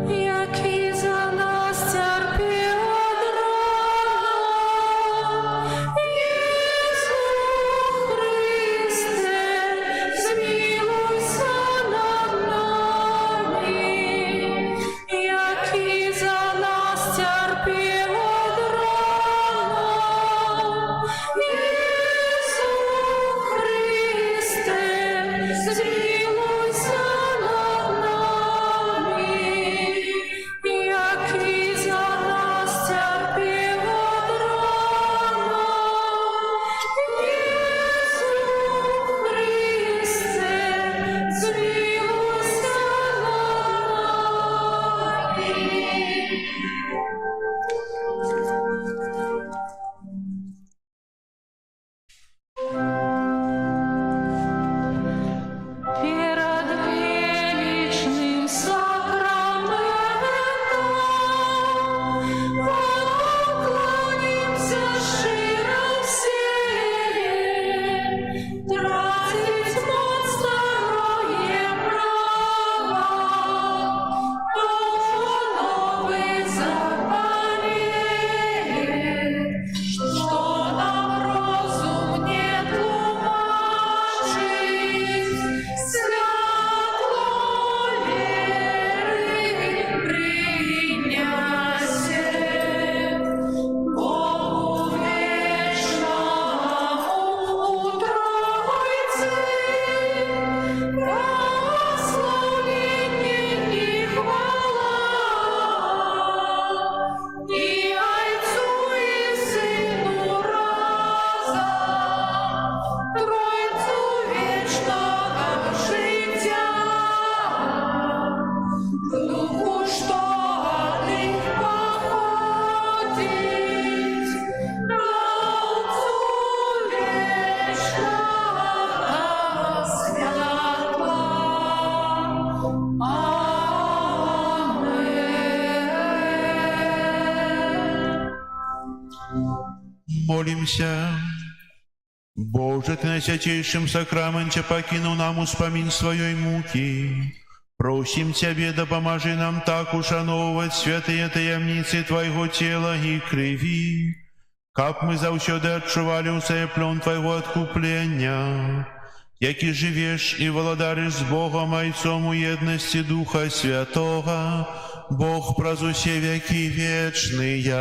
Який за нас терпів драма, Ісус Христе, змилуйся над нами. Який за нас терпів драма, Ісус Христе, змилуйся над нами. Який за нас терпів драма, Ісус Христе, змилуйся перед величным сакраментом поклонимся широ все, тратить моц здоровье права, новый заповедь, что нам розум не тлумачить, святло веры принясе. Богу вечному Тройце прославление и хвала, и Отцу и Сыну разом, Тройцу вечного життя, Духу, что от них походить, Отцу вечного святла. Аминь. Молимся. Боже, Ты на святейшем сакраменте покинул нам успомин своей муки. Просим Тебе, да поможи нам так ушановывать святые таямницы Твоего тела и крови, как мы заўсёды адчували усей плен Твоего откупления, які живешь и владаришь с Богом Отцом у едности Духа Святого, Бог праз усе веки вечные.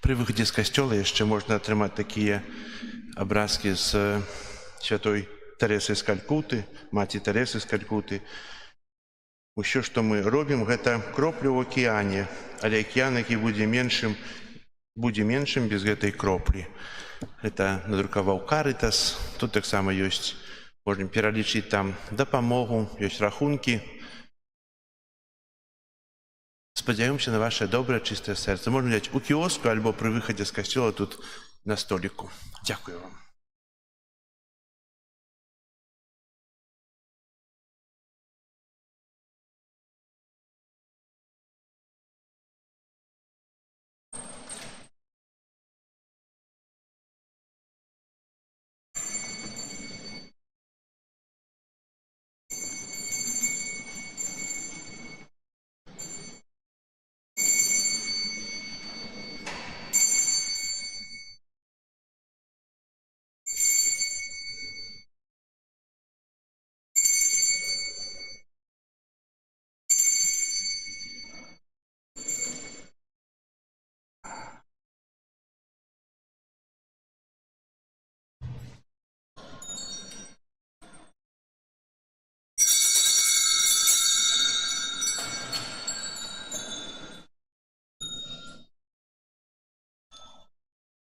Пры выхадзе з касцёла яшчэ можна атрымаць такія абразкі з святой Тэрэсы з Калькуты, маці Тэрэсы з Калькуты. Усё, што мы робім, гэта кропля ў акіяне, але акіян, які будзе меншым без гэтай кроплі. Гэта надрукаваў Карытас. Тут таксама ёсць, можем пералічыць там дапамогу, ёсць рахункі. Спадзяёмся на ваше добрае, чыстае сэрца. Можна взяць у кіоску альбо пры выхадзе з касцёла тут на століку. Дзякую вам.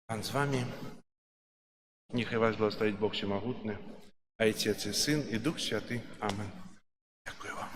Пан з вами. Нехай вас благословить Бог Всемогутный, Отец и Сын и Дух Святый. Амин. Дякую вам.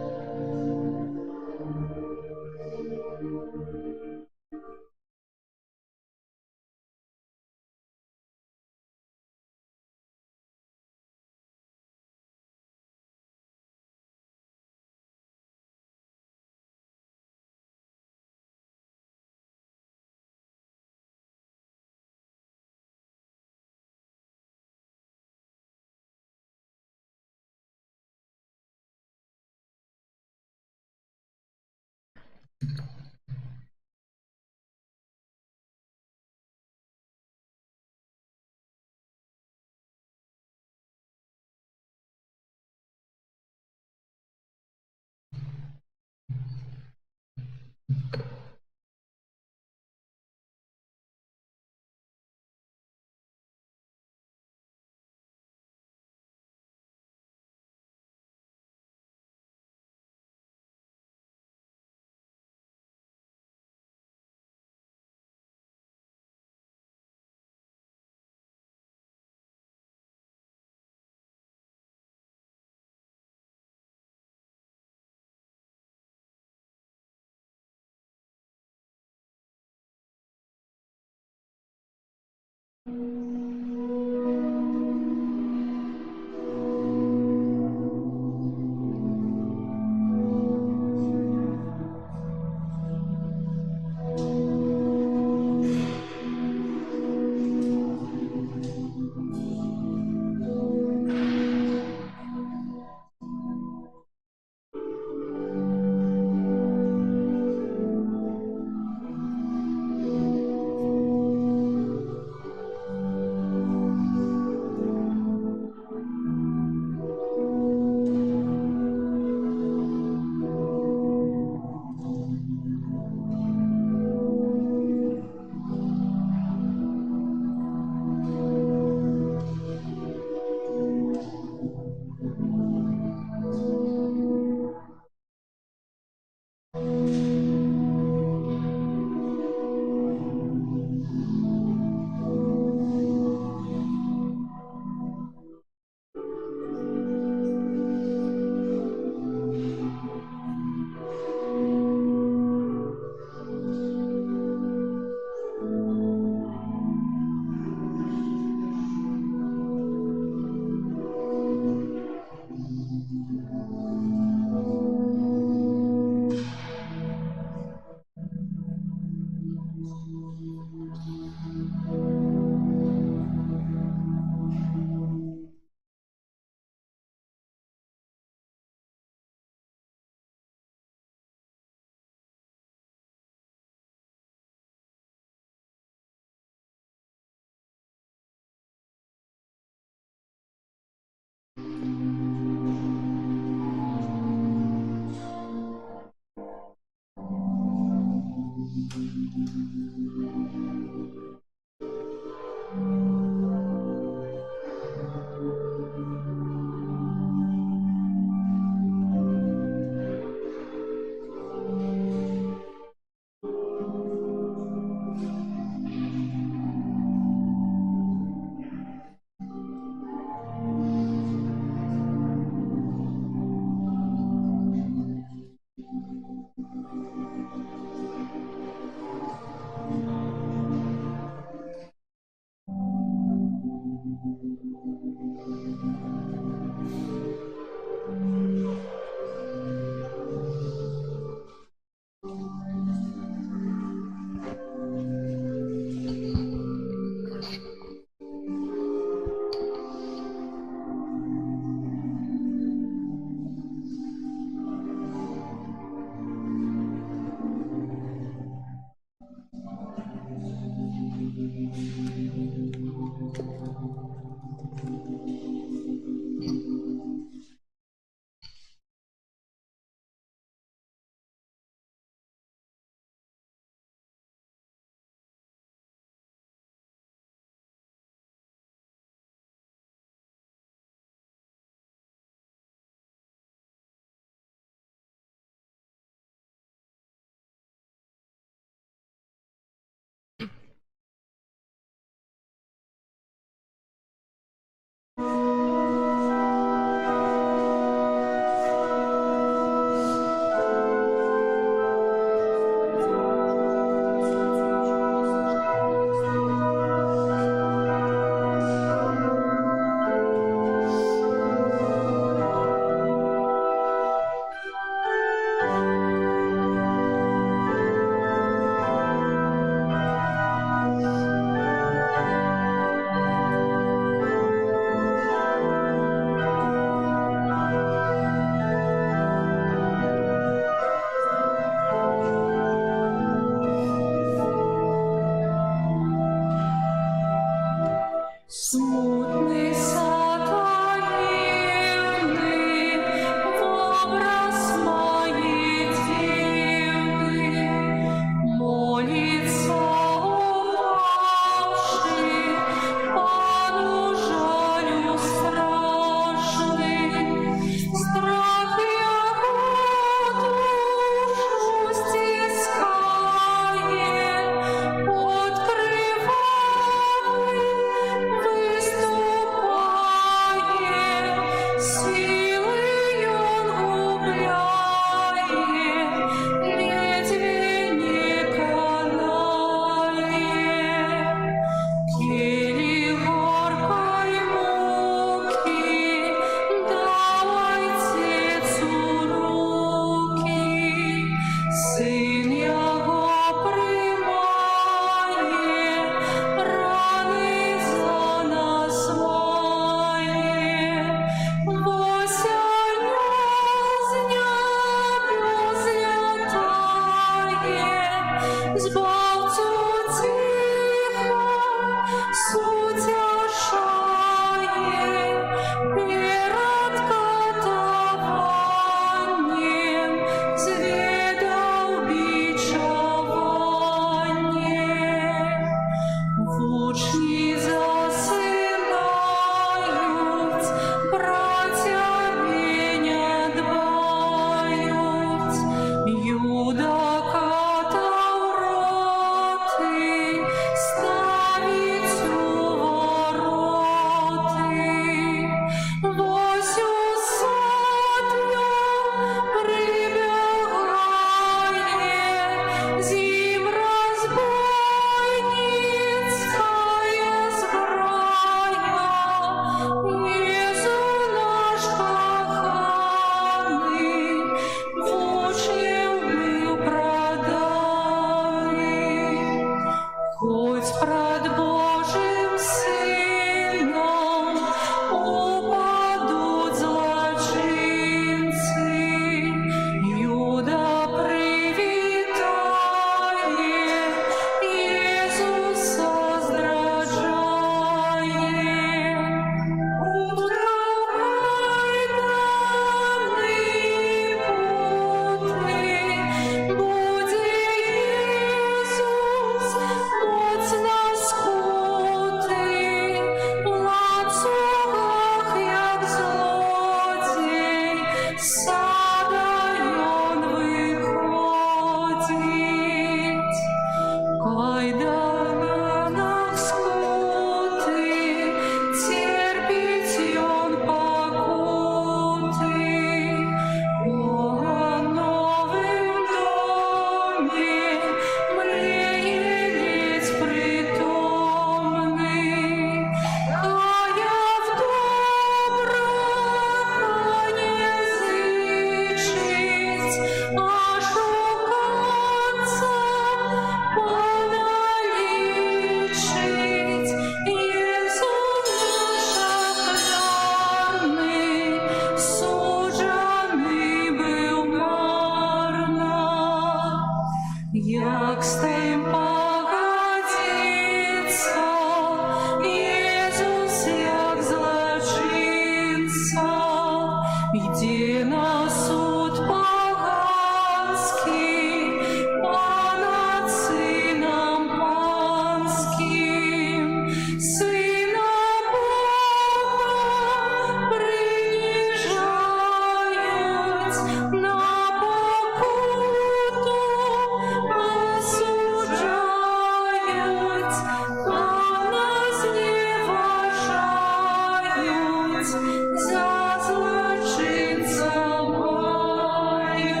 за злочинця мають.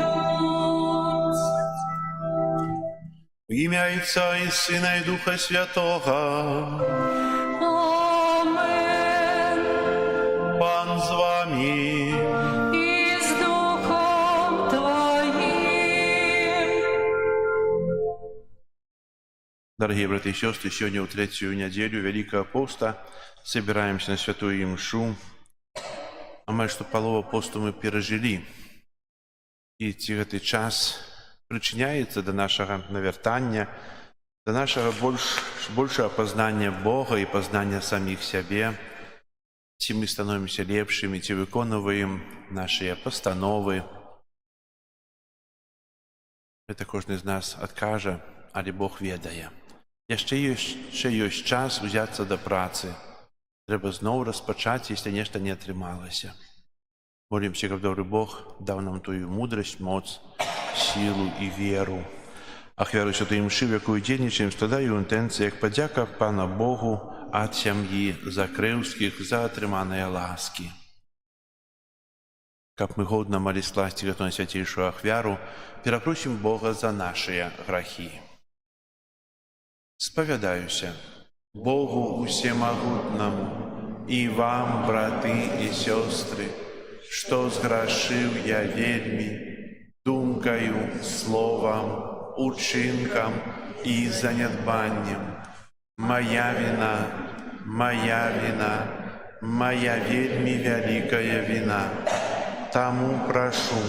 В ім'я Отця і Сина і Духа Святого. Амен. Пан з вами. І з Духом Твоим. Дорогие братья и сестры, сегодня в третью неделю Великого Поста собираемся на Святую Имшу. А мы, что половину посту мы пережили. И этот час причиняется до нашего навертания, до нашего большего познания Бога и познания самих себе. Ті мы становимся лепшими, ті виконуємо наші постанови. Это кожен з нас откаже, але Бог ведає. Ще є час взятися до праці. Треба знову розпочати, якщо нечто не отрималося. Молимся, щоб добрий Бог дав нам ту мудрость, моц, силу і віру. А хвяру святої мши, в яку дільничаємо, складаю інтенцію, як подяка Пана Богу от сім'ї за Кревських, за отримані ласки. Как мы годно молись власти, готовим святейшую Ахвяру, перепросим Бога за наши грехи. Споведаюся Богу Всемогутному и вам, браты и сестры, что сгрешил я вельми, думкою, словом, учинком и занедбанием. Моя вина, моя вельми великая вина. Тому прошу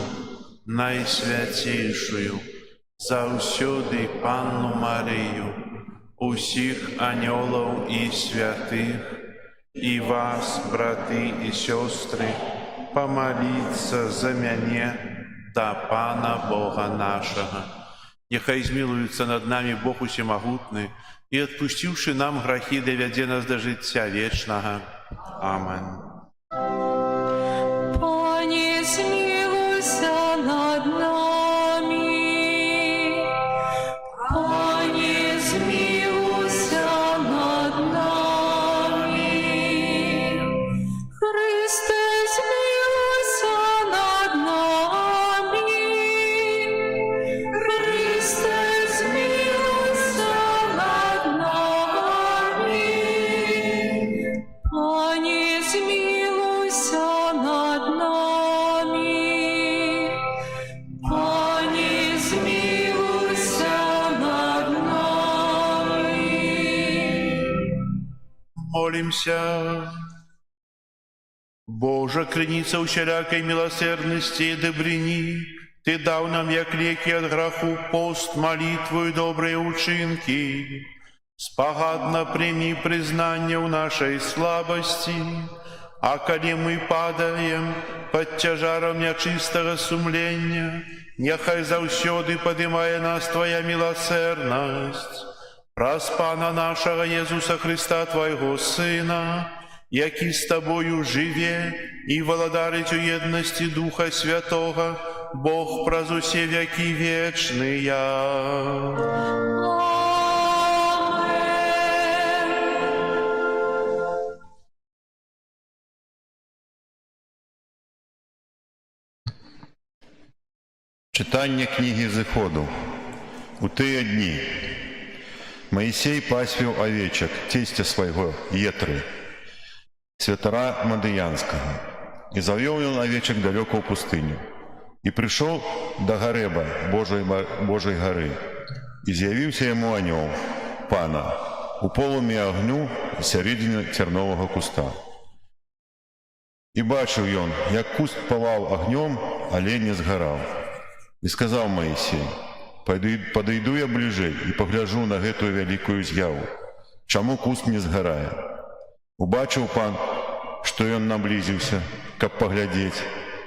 найсвятейшую, заусюди Панну Марию, усіх аньолов и святых, и вас, браты и сестры, помолиться за меня до Пана Бога нашего. Нехай змилуется над нами Бог Всемогутный, и, отпустивший нам грехи, доведе нас до життя вечного. Амен. Пані, змилуйся над нами. Пані, змилуйся над нами. Христе, змилуйся над нами. Христе, змилуйся над нами. Пані, змилуйся над нами. Пані, змилуйся над нами. Молимся. Боже, креница усялякой милосердности и добрыни, Ты дал нам, як леки от греху, пост, молитву и добрые учинки. Спогадно прими признание в нашей слабости, а коли мы падаем под тяжаром нечистого сумления, нехай завсёды подымая нас Твоя милосердность. Праз Пана нашего Иисуса Христа, Твоего Сына, який с Тобою живе и владарить у едности Духа Святого, Бог праз усе веки вечные. Читання книги Зиходу. У тыя дні Моисей пасвіў овечек тестя свайго Етры, святара Мадыянскага, і завёў ён овечек далёка ў пустыню. І прыйшоў да Гарэба, Божай гары, і з'явіўся яму анёл, Пана, у полумі агню з сярэдзіны цярновага куста. І бачыў ён, як куст палаў агнём, але не згараў. І сказаў Моисей: «Падыйду я бліжэй і пагляджу на гэтую вялікую з'яву, чаму куст не згарае». Убачыў пан, што ён наблізіўся, каб паглядзець,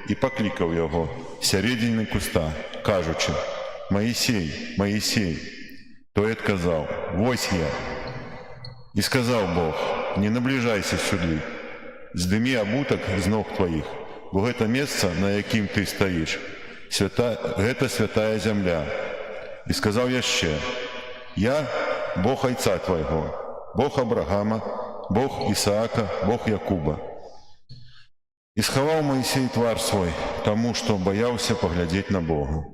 і паклікаў яго з сярэдзіны куста, кажучы: «Моисей, Моисей». Той адказаў: «Вось я». І сказаў Бог: «Не набліжайся сюды, здымі абутак з ног тваіх, бо гэта месца, на якім ты стаіш, гэта святая зямля». І сказаў яшчэ: «Я Бог айца твайго, Бог Абрагама, Бог Ісаака, Бог Якуба». И сховал Моисей твар свой тому, что боялся поглядеть на Бога.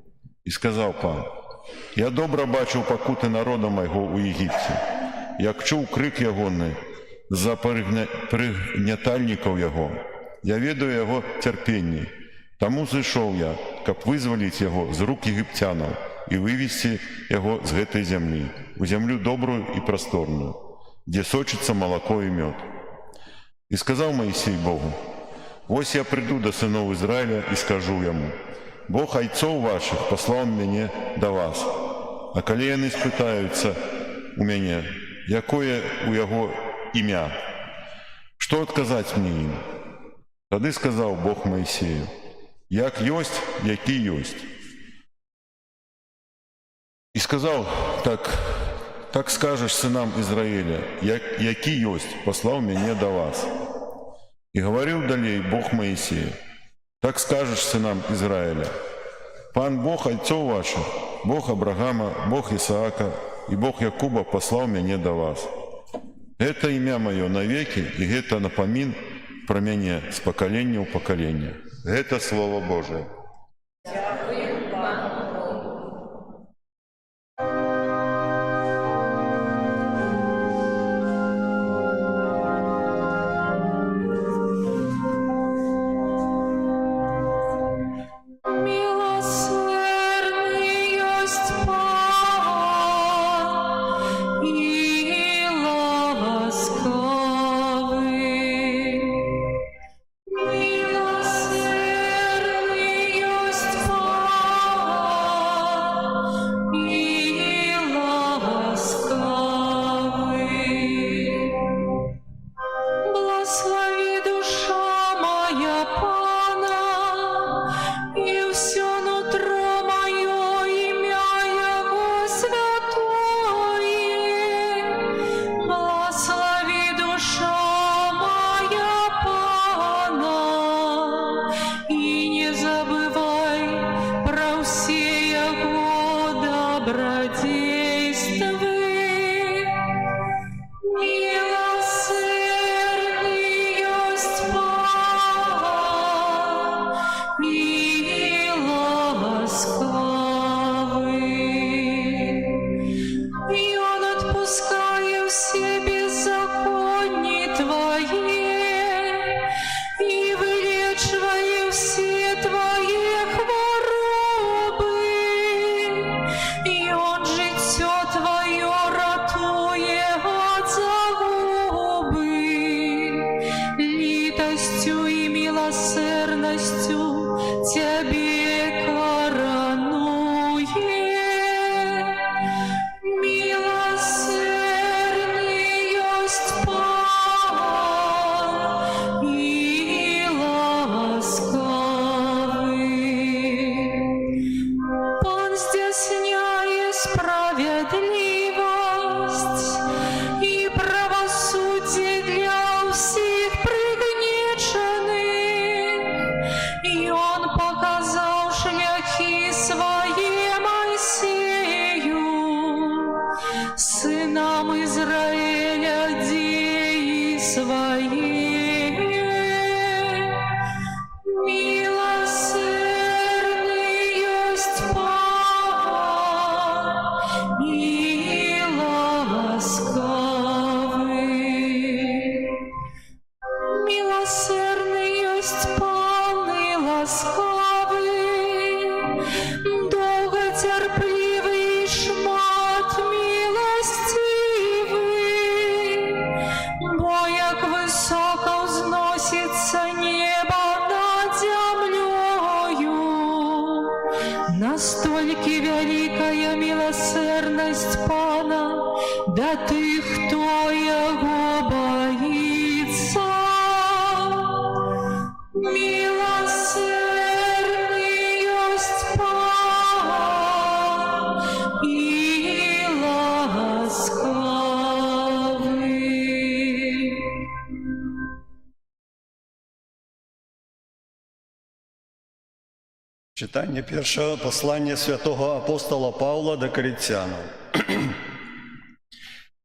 И сказал пан: «Я добра бачив покути народа майго у Єгипті, як чув крик ягоний за пригнятальников яго. Я ведаю яго терпенні, тому зайшов я, каб вызволить яго з рук египтянов и вывести яго з гэтай земли, у землю добрую и просторную, где сочится молоко и мед». И сказал Моисей Богу: «Вось я приду до сынов Израиля и скажу ему: Бог отцов ваших послал меня до вас. А коли яны спытаются у меня, якое у яго имя, что отказать мне им?» Тады сказал Бог Моисею: «Як ёсць, які ёсць». И сказал: «Так скажешь сынам Израиля, які ёсць, послал меня до вас». И говорил далее Бог Моисею: «Так скажешь сынам Израиля: Пан Бог отцов ваших, Бог Авраама, Бог Исаака и Бог Якуба послал меня до вас. Это имя мое навеки, и это напомин про меня с поколения в поколение». Это Слово Божие. Милосердный есть Пан и ласковый. Милосердный есть Пан и ласковый. Благослови душа моя Пана, и все нутро мое имя Его святое. Благослови душа моя Пана, и не забывай про все Его добродействия. Милосердный есть Пан и ласковый, и Он отпускает все беззакония твои, и вылечивает все твои хворобы, и Он житье твое ратует от загубы, литостью и милосердностью тебе коронует. Милосердный есть Пан и ласковый. Пан здесняет справедливость и правосудие для всех пригнеченных, и Он показал шляхи свои Моисею, сынам Израиля деи свои. Милосердный есть Пан и ласковый. Милосердный есть Пан и ласковый, долготерпливый, шмат милостивый. Бо як высоко взносится небо над землею, настолько великая милосердность Пана до тых, кто Его боится. Милосердный есть Пан и ласковый. Читання першого послання святого апостола Павла до Коринтянам.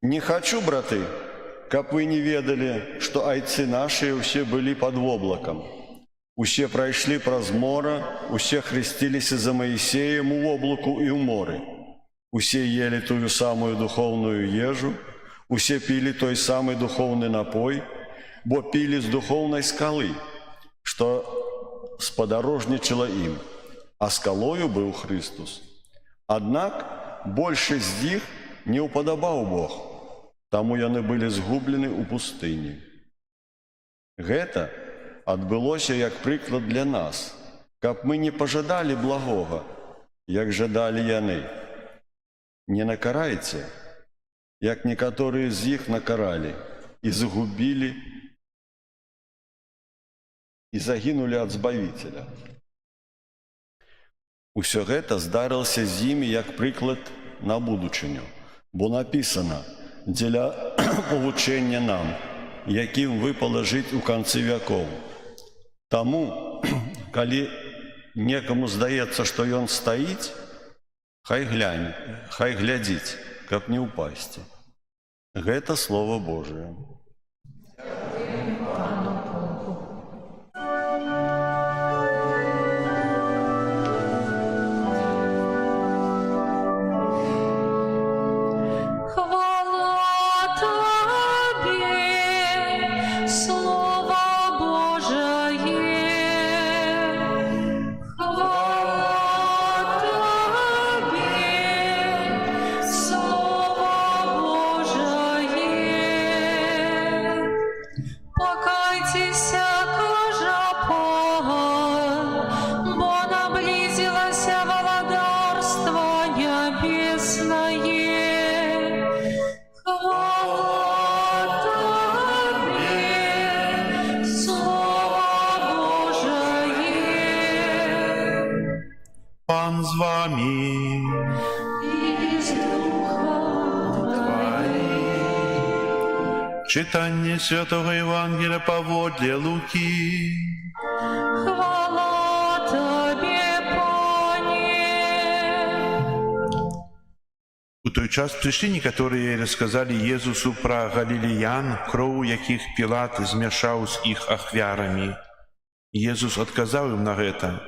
«Не хочу, браты, как вы не ведали, что отцы наши все были под облаком, Усе прайшлі праз мора, усе хрысціліся за Маісеем у облаку і ў моры. Усе ели тую самую духовную ежу, усе пілі той самы духовны напой, бо пілі з духовнай скалы, што спадарожнічала ім, а скалою быў Христус. Аднак большасць з іх не ўпадабаў Бог, таму яны былі згублены ў пустыні. Гэта адбылося як прыклад для нас, каб мы не пажадалі благога, як жадалі яны. Не накарайце, як некаторыя з іх накаралі і загубілі і загінулі ад Збавіцеля. Усё гэта здарылася з імі як прыклад на будучыню, бо напісана дзеля павучэння нам, якім выпала жыць у канцы вякоў. Таму, калі некаму здаецца, што ён стаіць, хай глядзіць, каб не ўпасці. Гэта Слово Божие. Пан з вами. Читання Святого Євангелія паводле Луки. Хвала Тобі, Пане! У той час пришли некоторые и рассказали Иисусу про галилеян, кровь яких Пилат змешал с их ахвярами. Иисус отказал им на это.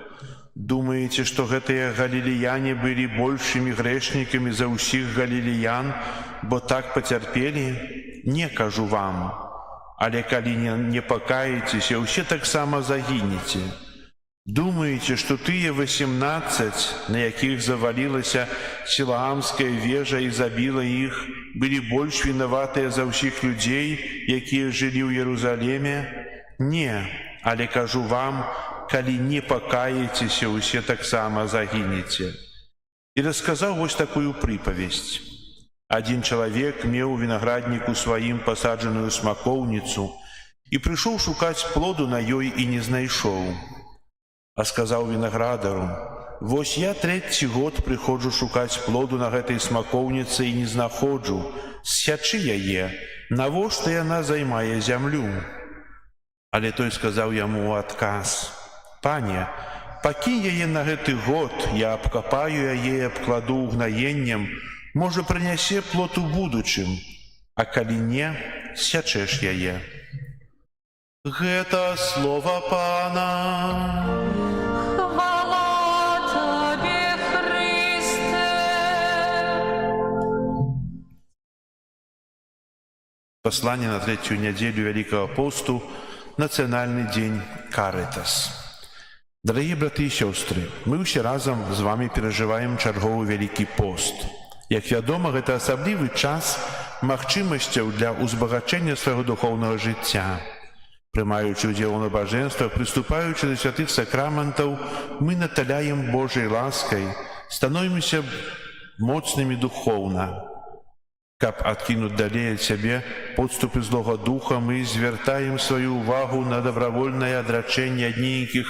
Думаете, что гэтыя галилеяне были большими грешниками за усіх галилеян, бо так потерпели? Не кажу вам, але калі не покаетеся, усе таксама загинете. Думаете, что тыя 18, на якіх завалілася Сілаамская вежа і забіла іх, былі больш вінаватыя за ўсіх людзей, якія жылі ў Єрусаліме? Не, але кажу вам, калі не покаетеся, усе таксама загинете. І расказаў вось такую прыпавесць. Один чалавек меў у вінаградніку сваім пасаджаную смакоўніцу і прыйшоў шукаць плоду на ёй і не знайшоў. А сказаў вінаградару: «Вось я 3-й год прыходжу шукаць плоду на гэтай смакоўніцы і не знаходжу. Сячы яе, навошта яна займае зямлю?» Але той сказаў яму ў адказ: «Пане, пакінь яе на гэты год, я абкапаю яе, абкладу ўгнаеннем, можа, прынясе плод у будучым, а калі не, сячэш яе». Гэта слова Пана. Хвала Тобі, Христе! Послание на 3-ю неделю Великого посту, национальный день Каритас. Дорогие браты и сестры, мы все разом с вами переживаем черговый Великий пост. Як вядома, гэта асаблівы час магчымасцяў для ўзбагачэння свайго духоўнага жыцця. Прымаючы ўдзел у набажэнствах, прыступаючы да святых сакраментаў, мы наталяем Божай ласкай, становімся моцнымі духоўна. Каб адкінуць далей ад сябе подступы злога духа, мы звяртаем сваю ўвагу на добравольнае адрачэнне ад нейкіх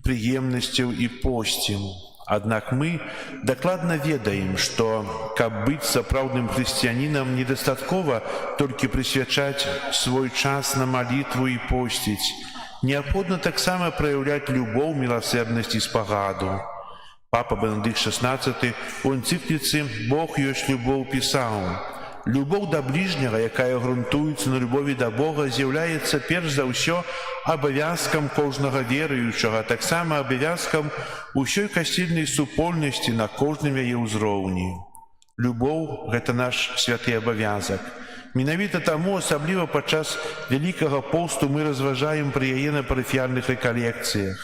прыемнасцяў і посцім. Аднак мы дакладна ведаем, што, каб быць сапраўдным хрысціянінам, недастаткова толькі прысвячаць свой час на малітву і посціць. Неабходна таксама праяўляць любоў, міласэрнасць і спагаду. Папа Бенедыкт XVI у энцыкліцы «Бог ёсць любоў» пісаў: Любоў да бліжняга, якая грунтуецца на любові да Бога, з'яўляецца перш за ўсё абавязкам кожнага веруючага, а таксама абавязкам усёй касцельнай супольнасці на кожным яе ўзроўні. Любоў – гэта наш святы абавязак. Менавіта таму, асабліва падчас Вялікага посту, мы разважаем пра яе на парафіяльных рэкалекцыях.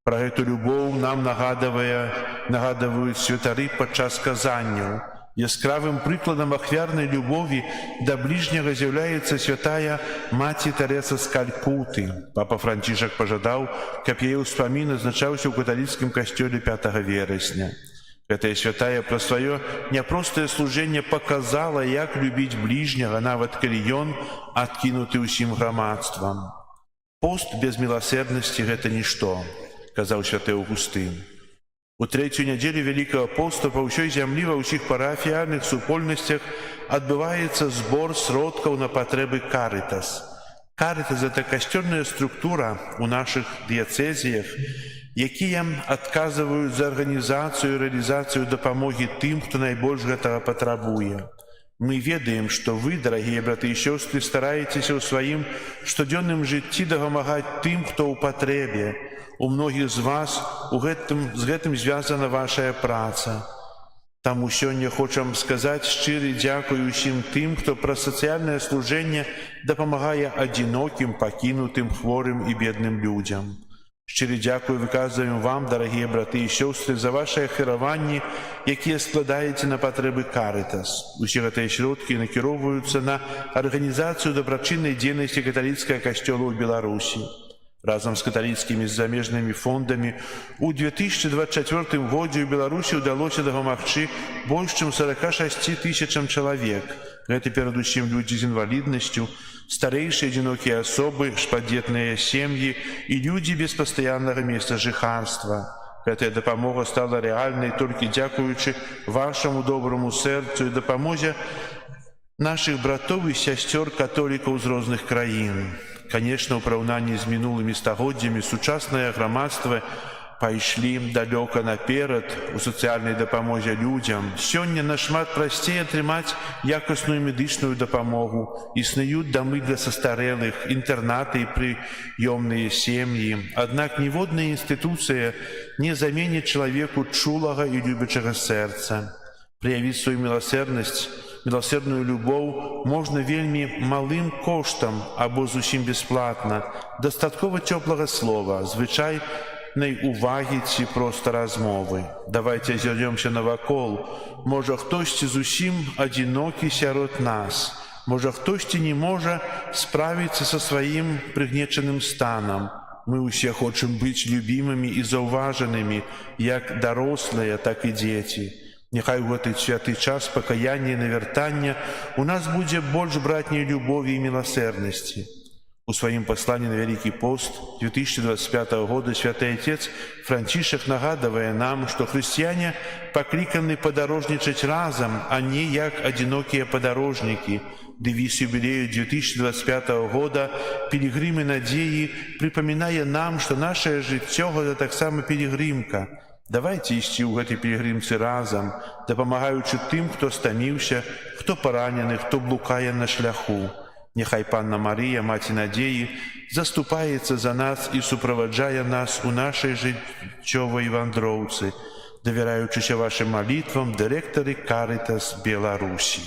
Пра гэту любоў нам нагадваюць святары падчас казанняў. Яскравым прыкладам ахвярнай любові да бліжняга з'яўляецца святая маці Тэрэса з Калькуты. Папа Францішак пажадаў, каб яе ўспамін адзначаўся ў каталіцкім касцёле 5 верасня. Гэтая святая праз сваё няпростае служэнне паказала, як любіць бліжняга, нават калі ён адкінуты ўсім грамадствам. Пост без міласэрнасці – гэта нішто, казаў святы Аўгустын. У трэцюю нядзелю Вялікага посту па ўсёй зямлі ва ўсіх парафіяльных супольнасцях адбываецца збор сродкаў на патрэбы Карытас. Карытас – гэта касцёльная структура ў нашых дыяцэзіях, якія адказваюць за арганізацыю і рэалізацыю дапамогі тым, хто найбольш гэтага патрабуе. Мы ведаем, што вы, дарагія браты і сёстры, стараецеся ў сваім штодзённым жыцці дапамагаць тым, хто ў патрэбе. У многіх з вас з гэтым звязана вашая праца. Таму сёння хочам сказаць шчыры дзякуй усім тым, хто праз сацыяльнае служэнне дапамагае адзінокім, пакінутым, хворым і бедным людзям. Шчыры дзякуй выказваем вам, дарагія браты і сёстры, за вашыя ахвяраванні, якія складаеце на патрэбы Карытас. Усе гэтыя сродкі накіроўваюцца на арганізацыю дабрачыннай дзейнасці каталіцкага касцёла ў Беларусі. Разам з каталіцкімі замежнымі фондамі у 2024 годзе ў Беларусі ўдалося дапамагчы больш чым 46 тысячам чалавек. Гэта перадусім людзі з інваліднасцю, старэйшыя адзінокія асобы, шматдзетныя сем'і і людзі без пастаяннага месца жыхарства. Гэтая дапамога стала рэальнай толькі дзякуючы вашаму добраму сэрцу і дапамозе нашых братоў і сясцёр католікаў з розных краін. Канешне, у параўнанні з мінулымі стагоддзямі сучаснае грамадства пайшлі далёка наперад у сацыяльнай дапамозе людзям. Сёння нашмат прасцей атрымаць якасную медычную дапамогу. Існуюць дамы для састарэлых, інтэрнаты і прыёмныя сем'і. Аднак ніводная інстытуцыя не заменіць чалавеку чулага і любячага сэрца. Праявіць сваю міласэрную любоў можна вельмі малым коштам або зусім бясплатна. Дастаткова цёплага слова, звычайнай увагі ці проста размовы. Давайце азірнёмся навакол. Можа, хтосьці зусім адзінокі сярод нас. Можа, хтосьці не можа справіцца са сваім прыгнечаным станам. Мы ўсе хочам быць любімымі і заўважанымі, як дарослыя, так і дзеці. Няхай у гэты святы час пакаяння і навяртання у нас будзе больш братняй любові і міласэрнасці. У сваім пасланні на Вялікі пост 2025 года святы Отец Францішак нагадвае нам, што хрысціяне пакліканы падарожнічаць разам, а не як адзінокія падарожнікі. Дэвіз юбілею 2025 года «Пілігрымы надзеі» прыпамінае нам, што нашае жыццё – гэта таксама пілігрымка. Давайце ісці ў гэтай пілігрымцы разам, дапамагаючы тым, хто стаміўся, хто паранены, хто блукае на шляху. Няхай Панна Марыя, Маці Надзеі, заступаецца за нас і суправаджае нас у нашай жыццёвай вандроўцы, давяраючыся вашым малітвам дырэктары Карытас Беларусі.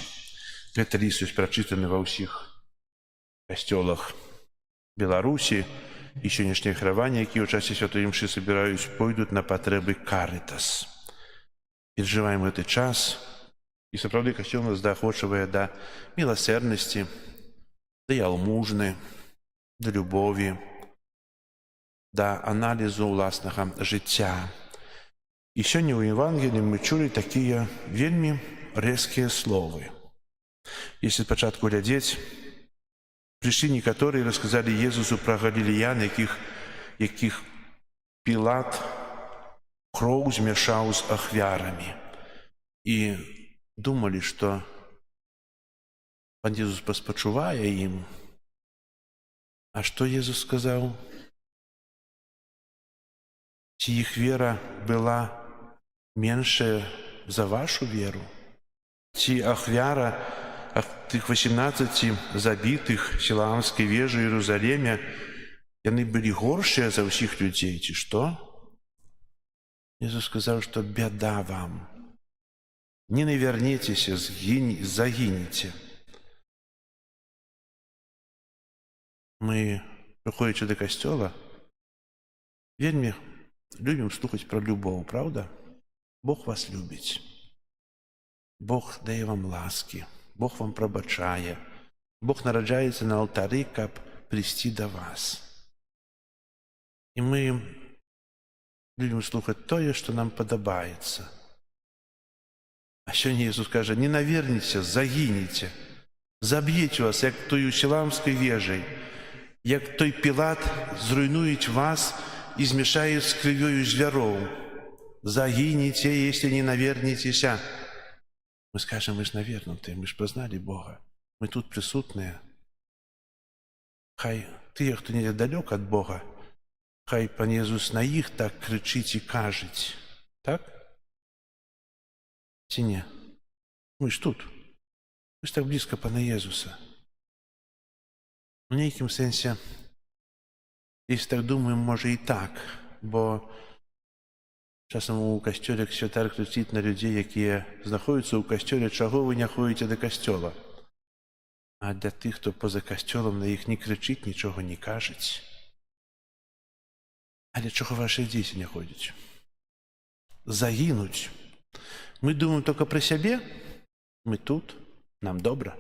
Гэты ліст ёсць прачытаны ва ўсіх касцёлах Беларусі, і сённяшнія ахвяраванні, якія ў часе святой імшы собіраюць, пойдуць на патрэбы Карытас. Перажываем гэты час, і сапраўды касцёл нас заахвочвае да міласэрнасці, да ялмужны, да любові, да аналізу ўласнага жыцця. І сёння ў Евангеліі мы чулі такія вельмі рэзкія словы. Если спачатку глядзець, прыйшлі некаторыя і расказалі Езусу пра галілеян, якіх Пілат кроў змяшаў з ахвярамі. І думалі, што Пан Езус паспачувае ім. А што Езус сказаў? Ці іх вера была меншая за вашу веру? Ці ахвяра а тых 18 забітых сіламскай вежы Іерусаліме, яны былі горшыя за ўсіх людзей, ці што? Иисус сказал, что беда вам. Не навернетесь, загинете. Мы, прыходзячы до касцёла, вельмі любім слухаць про любоў, правда? Бог вас любіць. Бог дае вам ласкі, Бог вам прабачае. Бог нараджаецца на алтары, каб прийсці да вас. І мы любім слухаць тое, што нам падабаецца. А сёння Ісус кажа, не наверніце, загінеце. Заб'юць вас, як тою сіламскай вежай, як той Пілат зруйнуюць вас і змешаюць з крывёю звяроў. Загінеце, если не навернецеся. Мы скажем, мы ж навернутыя, мы ж пазналі Бога. Мы тут присутныя. Хай тыя, хто недзе далёк ад Бога, хай Пан Єсус на іх так кричить і кажуть. Так? Ці не? Мы ж тут. Мы ж так близко Пана Єсуса. У нейкім сенсе, если так думаем, може і так, бо часам у касцёле святар кричить на людей, якія знаходзяцца ў касцёле, чаго вы не ходзіце да касцёла? А для тых, хто поза касцёлам, на іх не кричить, нічого не кажуть. Але чого ваші дзеці не ходять? Загинуть. Мы думаем только про себе. Мы тут, нам добро.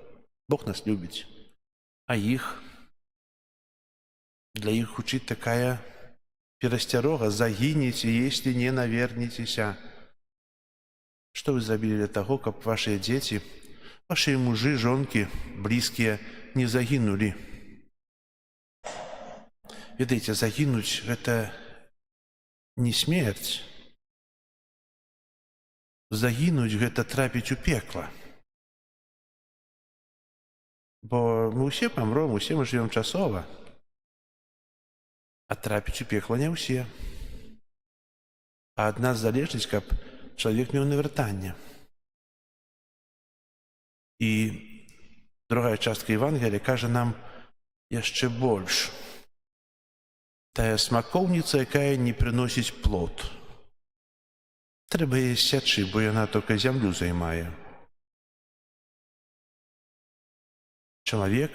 Бог нас любит. А их, для их учить такая перасцярога: загинете, если не навернетеся. Что вы забили для того, каб ваши дети, ваши мужи, жонки, близкие не загинули? Ведаеце, загинуть — это не смерть. Загинуть — это трапіць у пекла. Бо мы ўсе памром, усе мы живем часова. А трапіць у пекла не ўсе. А ад нас залежыць, каб чалавек меў навяртанне. І другая частка Евангелия кажа нам яшчэ больш. Тая смакоўніца, якая не прыносіць плод. Трэба яе сячы, бо яна толькі зямлю займае. Чалавек,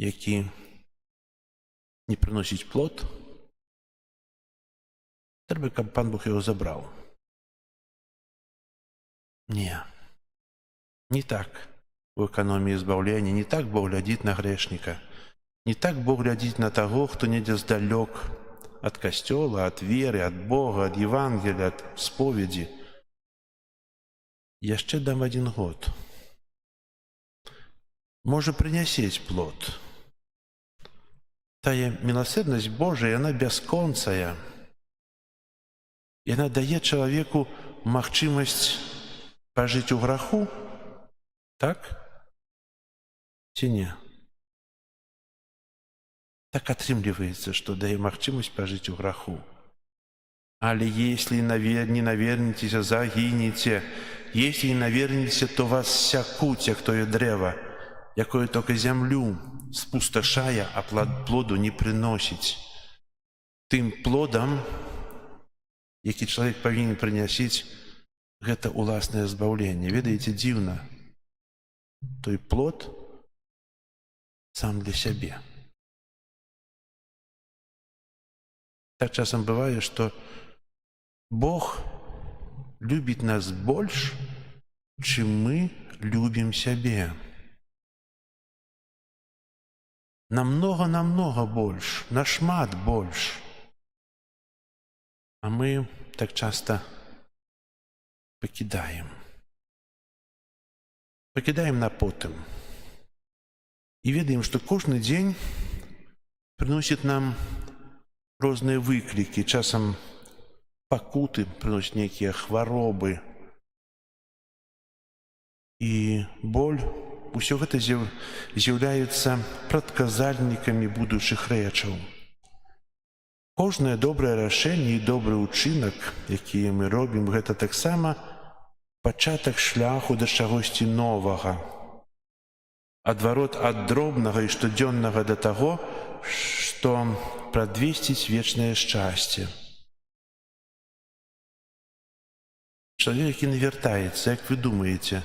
які не прыносіць плод, трэба, каб Пан Бог яго забраў. Не так у эканоміі збаўлення, не так Бог глядзіць на грэшніка. Не так Бог глядзіць на таго, хто недзе здалёк ад касцёла, ад веры, ад Бога, ад Евангелия, ад споведзі. Яшчэ дам 1 год. Можа, прынясець плод. Тая міласэрнасць Божая, яна бясконцая. Яна дае чалавеку магчымасць пажыць у граху. Так? Ці не? Так атрымліваецца, што дае магчымасць пажыць у граху. Але если не навернетеся, загинете. Если не навернетеся, то вас сякуць, як тое дрэва, якое только зямлю спусташае, а плоду не прыносіць. Тым плодам, які чалавек павінен прынясіць, гэта уласнае збаўленне. Ведаеце, дзіўна. Той плод сам для сябе. Так часам бывае, што Бог любіць нас больш, чым мы любім сябе. Намнога больш, нашмат больш. А мы так часта пакідаем. Пакідаем на потым. І ведаем, што кожны дзень прыносіць нам розныя выклікі, часам пакуты, прыносяць нейкія хваробы. І боль, усё гэта з'яўляецца прадказальнікамі будучых рэчаў. Кожнае добрае рашэнне і добры ўчынак, якія мы робім, гэта таксама пачатак шляху да чагосьці новага, адварот ад дробнага і штодзённага да таго, што прадвесціць вечнае шчасце. Чалавек, які навяртаецца, як вы думаеце,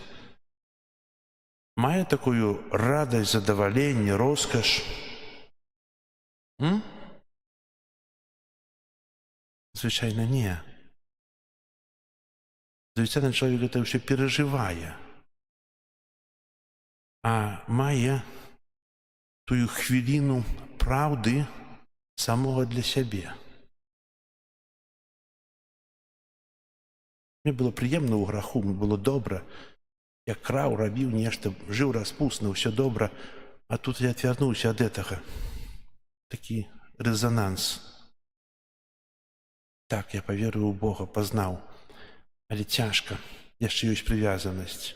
мае такую радасць, задаваленне, роскаш? Звычайна не. Звычайна чалавек гэта ўсё перажывае, а мае тую хвіліну праўды самога для сябе. Мне было прыемна ў граху, мне было добра. Я краў, рабіў нешта, жыў распусна, ўсё добра, а тут я адвярнуўся ад гэтага. Такі рэзананс. Так, я паверыў у Бога, пазнаў. Але цяжка, яшчэ ёсць прывязанасць.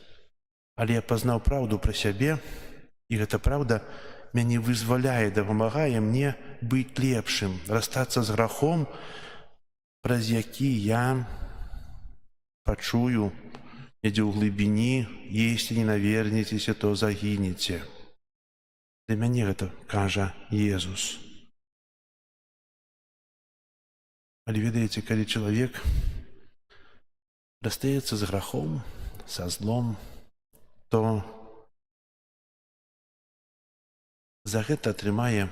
Але я пазнаў праўду пра сябе, і гэта праўда мяне вызваляе, дапамагае мне быць лепшым, расстацца з грахом, праз які я пачую недзе ў глыбіні: «Есці не навернецеся, то загінеце». Для мяне гэта кажа Езус. Але ведаеце, калі чалавек расстаецца з грахом, са злом, то за гэта атрымае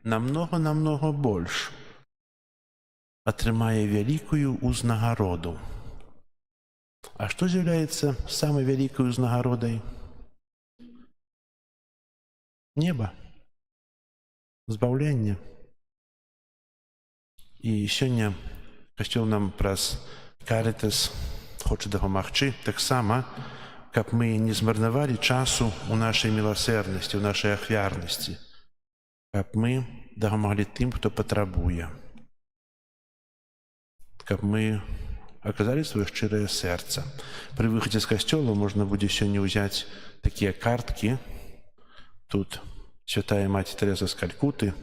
намнога больш. Атрымае вялікую ўзнагароду. А што з'яўляецца самай вялікай узнагародай? Неба. Збаўленне. І сёння Касцёл нам праз Карытас хоча дапамагчы таксама, каб мы не змарнавалі часу ў нашай міласэрнасці, ў нашай ахвярнасці, каб мы дапамаглі тым, хто патрабуе, каб мы аказалі сваё шчырае сэрца. Пры выхадзе з касцёла можна будзе сёння ўзяць такія карткі. Тут святая маці Тэрэза з Калькуты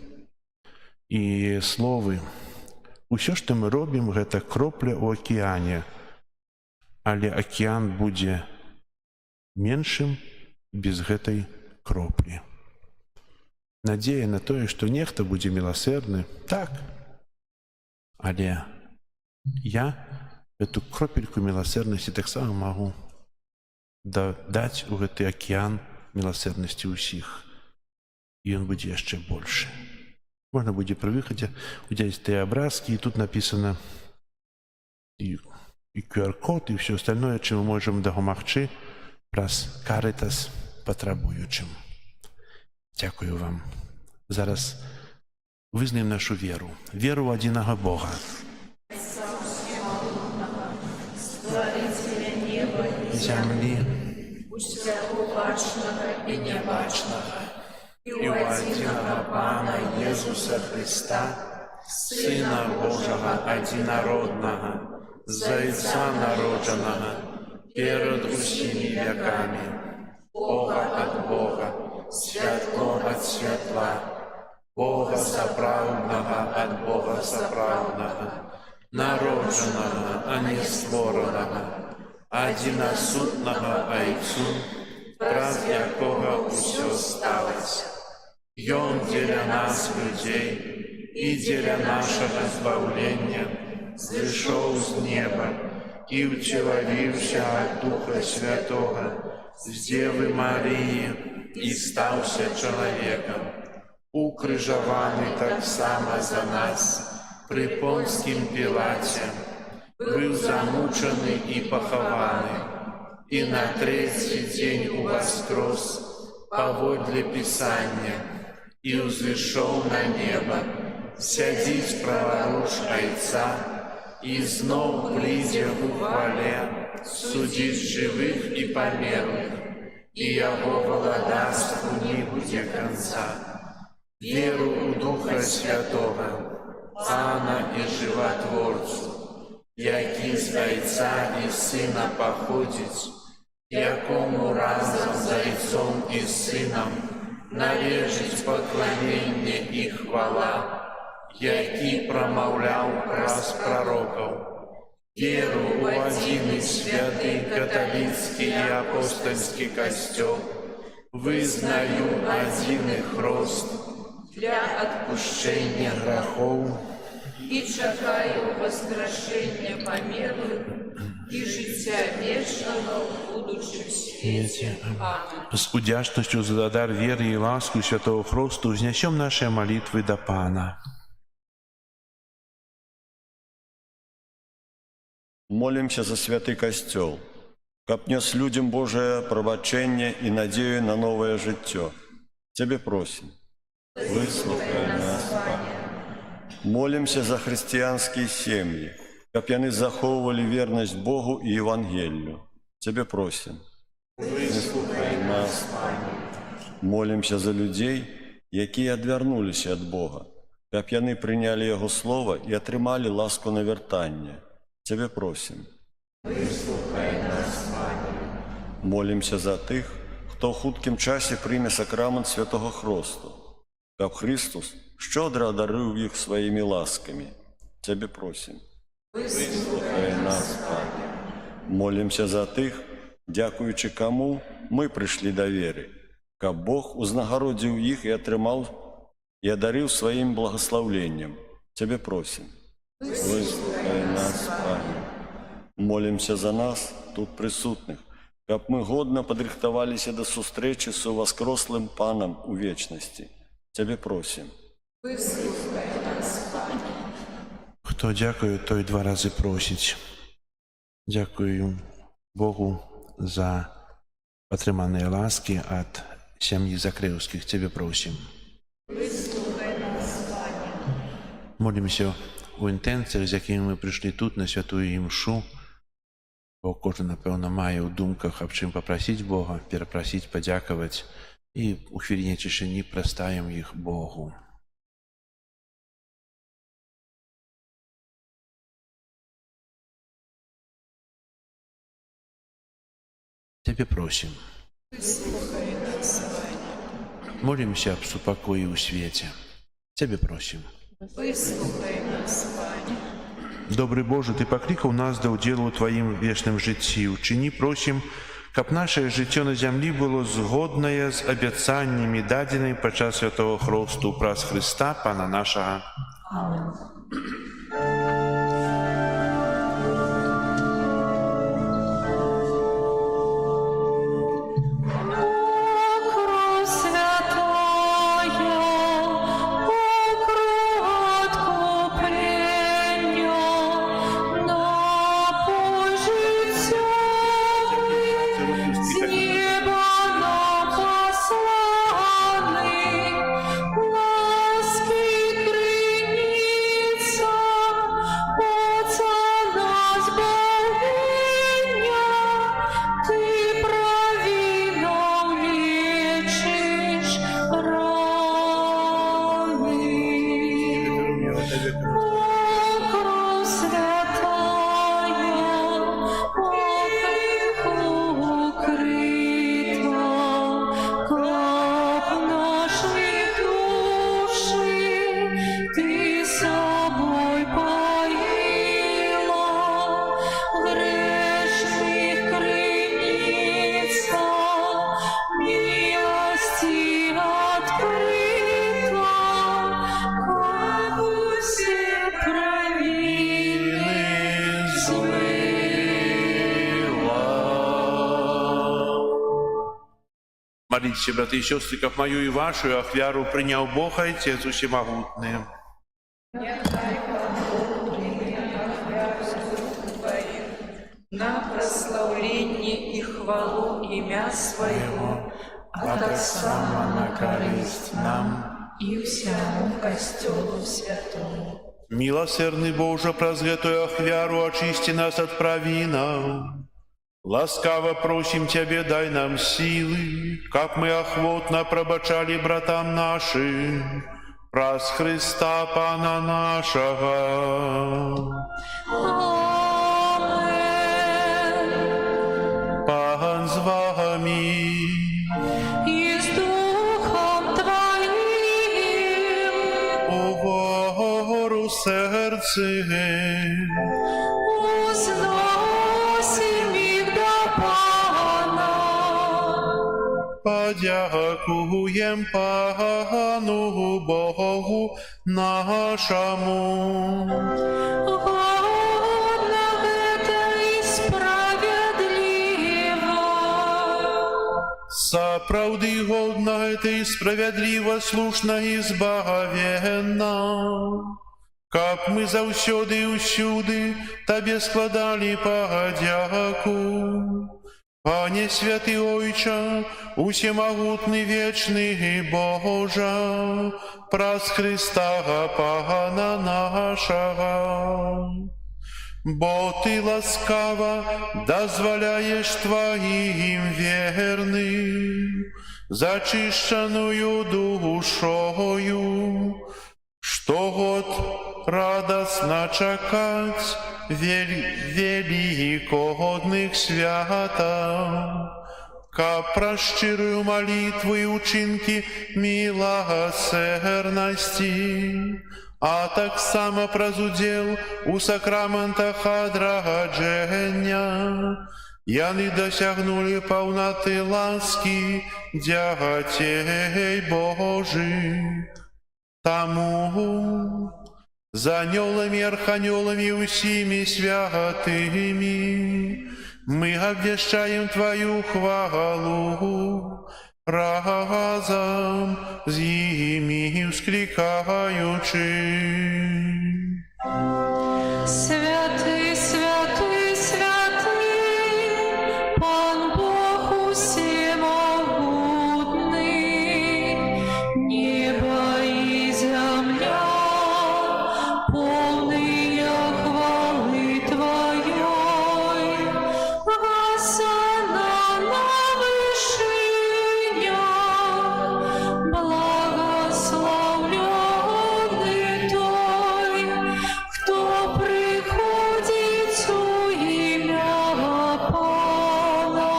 і словы: «Усё, што мы робім, гэта кропля ў акіяне, але акіян будзе меншым без гэтай кроплі». Надзея на тое, што нехта будзе міласэрны, так, але я эту кропельку міласэрнасці таксама магу дадаць у гэты акіян міласэрнасці ўсіх, і ён будзе яшчэ большы. Можна будзе пры выхадзе ўзяць тыя абразкі, і тут напісана і QR-код, і ўсё остальное, чым мы можам дапамагчы праз Карытас патрабуючым. Дзякую вам. Зараз вызнаем нашу веру. Веру ў адзінага Бога. Стварителя неба і Зямлі усяго бачнага і нябачнага, і ў адзінага Пана Езуса Хрыста, Сына Божага адзінароднага, Зайца народжанага, перад усімі вякамі, Бога ад Бога, святло ад святла, Бога сапраўднага ад Бога сапраўднага, народжанага, а не створанага, адзінасутнага Айцу, праз якога ўсё сталася. Ён дзеля нас, людзей, і дзеля нашага збаўлення зышоў з неба і ўцелавіўся ад Духа Святога з Дзевы Марыі і стаўся чалавекам, укрыжаваны таксама за нас пры Понскім Пілаце, быў замучаны і пахаваны, і на трэці дзень уваскрос паводле Пісання і ўзышоў на неба, сядзіць праворуч Айца і зноў прыйдзе ў хвале судзіць жывых і памерлых, і яго валадарству не будзе канца. Веру ў Духа Святога, Пана і Жыватворцу, які з Айца і Сына паходзіць, якому разам з Айцом і Сынам належыць пакланенне і хвала, які прамаўляў праз прарокаў. веру в один и святый католицкий и апостольский костел, вызнаю один их рост для отпущення грехов і чекаю воскрешення померлих і життя вічного в будучому світі. Амінь. С удячностью за дар веры и ласку святого Христу взнесем наши молитвы до Пана. Молимся за святый костел, каб нес людям Божие пробачення і надію на новое життя. Тебе просим, выслухай нас, Пане. Молимся за христианские семьи, каб яны захоўвалі верность Богу и Евангелию. Тебе просим, выслухай нас, Пане. Молимся за людей, якія адвярнуліся ад Бога, каб яны прынялі Яго Слово і атрымалі ласку навяртання. Тебе просим, выслухай нас, Пане. Молимся за тых, хто в хуткім часі прийме сакрамент Святого Хресту, каб Христос щедро одарив їх своїми ласками. Тебе просим, выслухай нас, Пане. Молимся за тих, дякуючи кому ми прийшли до віри, каб Бог узнагородив їх і отримав і одарив своїм благословенням. Тебе просим, выслухай нас, Пане. Молимся за нас, тут присутних, каб ми годно подрихтовалися до зустрічі з воскреслим Паном у вічності. Тебе просим, Вислухай нас, Пане. Хто дякує, той два рази просить. Дякую Богу за отримані ласки від сім'ї Закревських. Тебе просим. Вислухай нас, Пане. Молимося у інтенціях, з якими ми прийшли тут на святу імшу. Бо кожен, напевно, має у думках, об чим попросити Бога, перепросити, подякувати. І у хвилині тишини простаємо їх Богу. Тебе просим. Вислухай нас, Пане. Молимся об супокое у свете. Тебе просим. Вислухай нас, Пане. Добрый Боже, Ты покликав нас до уділу Твоїм вічним житті. Учини, просим, каб наше життя на землі було згодне з обіцяннями, даденими під час Святого Хресту праз Христа, Пана нашого. Амінь. Покров святая, покров откуплення, напой життя з неба нам посланий, ласки криниця, оця нас богиня, ти правильно лечиш рани. Покров святая, покрив укрита, кап наші душі ти собой поїла, грешних криниця, милости открыта, как все провины Молитесь, браты и сестры, как мою и вашу ахвяру принял Бог Отец Всемогутный. На прославление и хвалу имя Своего, а так само на корысть нам и всему костелу святому. Милосердный Боже, прозветую ахвяру, очисти нас от провинов. Ласкаво просим Тебе, дай нам силы, как мы охотно пробачали братам нашим, праз Христа Пана нашего. Амен. Пан з вами, И с Духом Твоим у гору се сердце. Узносим их до Пана. Подякуем Пану Богу нашему. Годно это и справедливо. Сапраўды годна гэта і справядліва, слушна і збагавенна. Каб мы заўсёды і ўсюды Табе складалі падзяку. Пане святы Ойча, усемагутны вечны Божа, праз Христа Пана нашага. Бо Ты ласкава дазваляеш Твоим верным зачышчаную душою штогод радостно чакать великодных святов, каб праз шчырую молитву и учинки милосердности, а так само праз удел у сакраментах адрадження яны досягнули полноты ласки дятей Божих. Тому за анёлами, арханёлами, усими святыми мы обвещаем Твою хвалу, разом с ими вскликаючи. Святый, святый, святый, Пан Бог всемогутный, небо и земля полные хвалы Твоей. Осанна на вышинях, благословленный Той, кто приходит у имя Пана.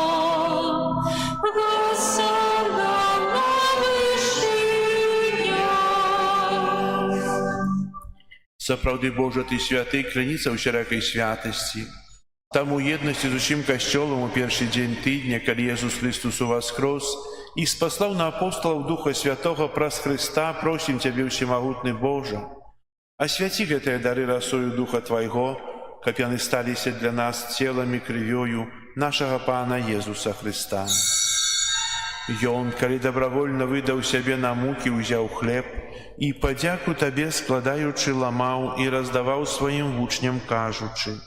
Осанна на вышинях. Сапраўды Божа, Ты святы, краніца ўсялякай святасці. Таму єднасці з усім касцёлам у першы дзень тыдня, калі Jesús Христос уваскрос і спаслаў на апостолаў Духа Святога праз Христа, просім Цябе, усемагутны Божа, асвяці гэтыя дары расою Духа Твайго, каб яны сталіся для нас целам і крывёю нашага Пана Jesúsa Христа. Ён, калі добровольно выдаў сябе на мукі, узяў хлеб і падзяку Табе складаючы ламаў і раздаваў сваім вучням, кажучы: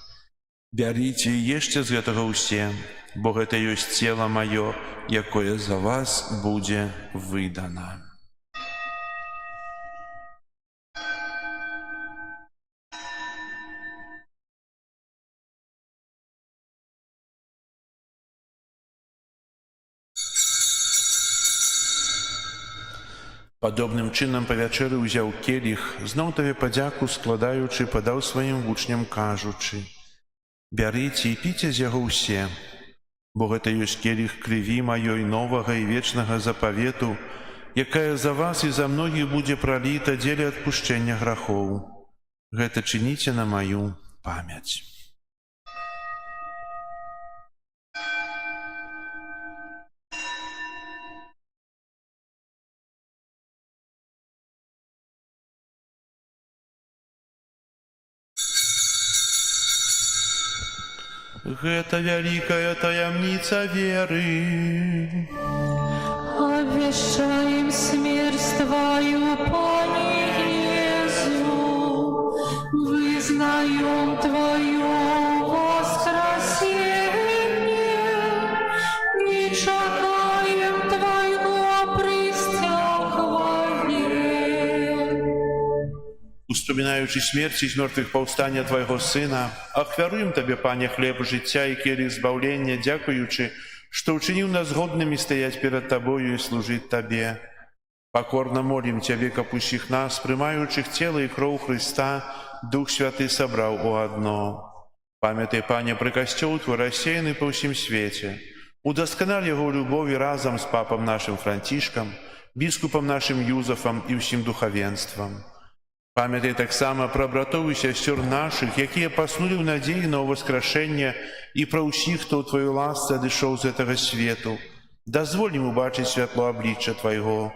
«Бярыце і ешце з гэтага ўсе, бо гэта ёсць цела маё, якое за вас будзе выдана». Падобным чынам па вячэры ўзяў келіх, зноў Табе падзяку складаючы, падаў сваім вучням, кажучы: «Бярыце і піце з яго ўсе, бо гэта ёсць келіх крыві маёй новага і вечнага запавету, якая за вас і за многіх будзе праліта дзеля адпушчэння грахоў. Гэта чыніце на маю памяць». Гэта вялікая таямніца веры. Обвещаем смерть Твою, Пане Иисус, вызнаем Твое воскресение и чакаем Твоего пристя хвале. Успоминаючи смерть из мертвых повстання Твоего Сына, ахвяруем Табе, Пане, хлеб життя и келих збавлення, дякуючи, что учинил нас годными стоять перед Тобою и служить Табе. Покорно молим Тебе, каб усіх нас, приймаючих тело и кров Христа, Дух Святый собрал у одно. Памятай, Пане, про костел Твой рассеянный по всем свете. Удоскональ его любови разом с папом нашим Франтишком, бискупом нашим Юзефом и всем духовенством. Памятай таксама пра братоў і сясцёр нашых, якія паснулі ў надзеі на ўваскрашэнне, і пра ўсіх, хто ў тваёй ласцы адышоў з гэтага свету. Дазволь ім убачыць святло аблічча Твайго.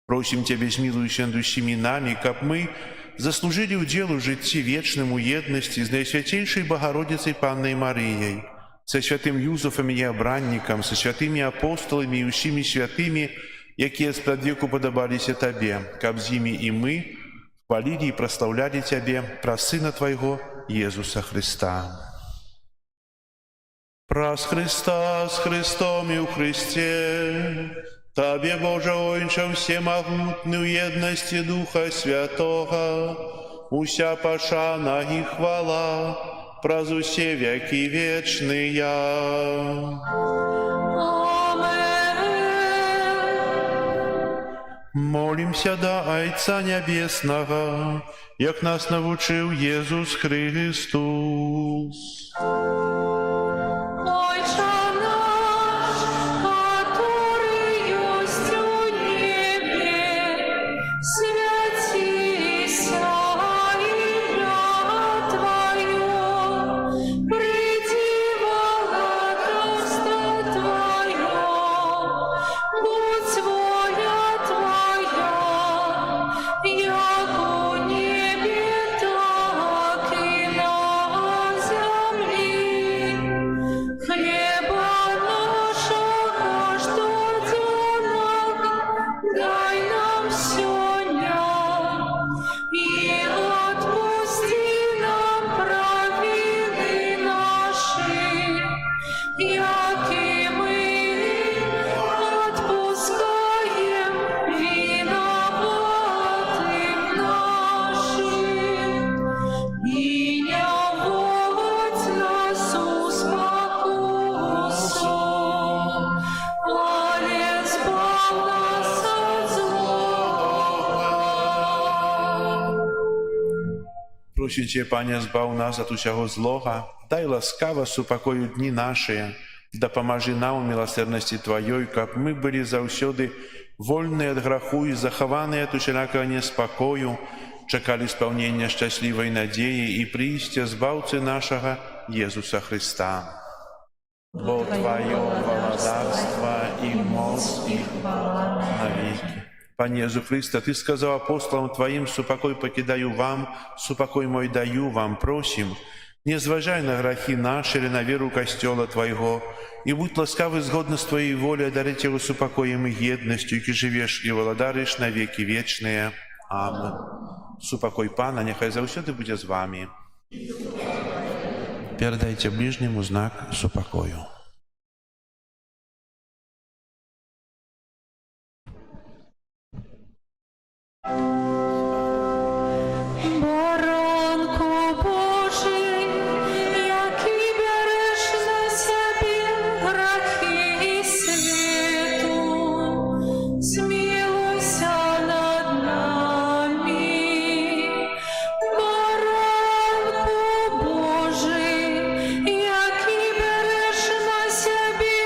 Просім Цябе, змілуйся над усімі намі, каб мы заслужылі ўдзел у жыцці вечным у еднасці з Найсвяцейшай Багародзіцай Паннай Марыяй, са святым Юзафам і абраннікам, са святымі апостоламі і ўсімі святымі, якія спрадвеку падабаліся Табе, каб з імі і мы хвалілі і праслаўлялі Цябе праз Сына Твайго Езуса Хрыста. Праз Христа, з Христом і ў Христе, Табе, Божа Ойча, всемагутны ў єдності Духа Святого, уся пашана і хвала праз усе веки вечныя. Молимся да Айца Нябеснага, як нас навучыў Езус Христос. Отче наш, который есть у небе, святися имя Твое, приди во царство Твое, будь воля Твоя, яко в небе, так и на земле. Хлеба нашего каждодневного дай нам сегодня, и отпусти нам провины наши, яки мы отпускаем виноватым нашим. И не вводь нас в спокусу, але избав нас от злого. Просім Цябе, Пане, збаў нас ад усяго злога, дай ласкава супакою дні нашыя, дапамажы нам у міласэрнасці Тваёй, каб мы былі заўсёды вольныя ад граху і захаваныя ад усялякага неспакою, чакалі спаўнення шчаслівай надзеі і прыйсця збаўцы нашага Езуса Христа. Бо Тваё валадарства і моц і хвала навеки. Пане Езу Христа, Ты сказаў апостолам Тваім: супакой пакідаю вам, супакой мой даю вам. Просім, не зважай на грахі наші, але на веру Касцёла Твайго, і будь ласкавы згодна з Твоей волі дарыць яго супакоем і еднасцю, які жывеш і валадарыш на векі вечныя. Амен. Супакой Пана няхай заўсёды будзе з вамі. Перадайце ближняму знак супакою. Баранку Божий, який береш на себе грехи світу, змилуйся над нами. Баранку Божий, який береш на себе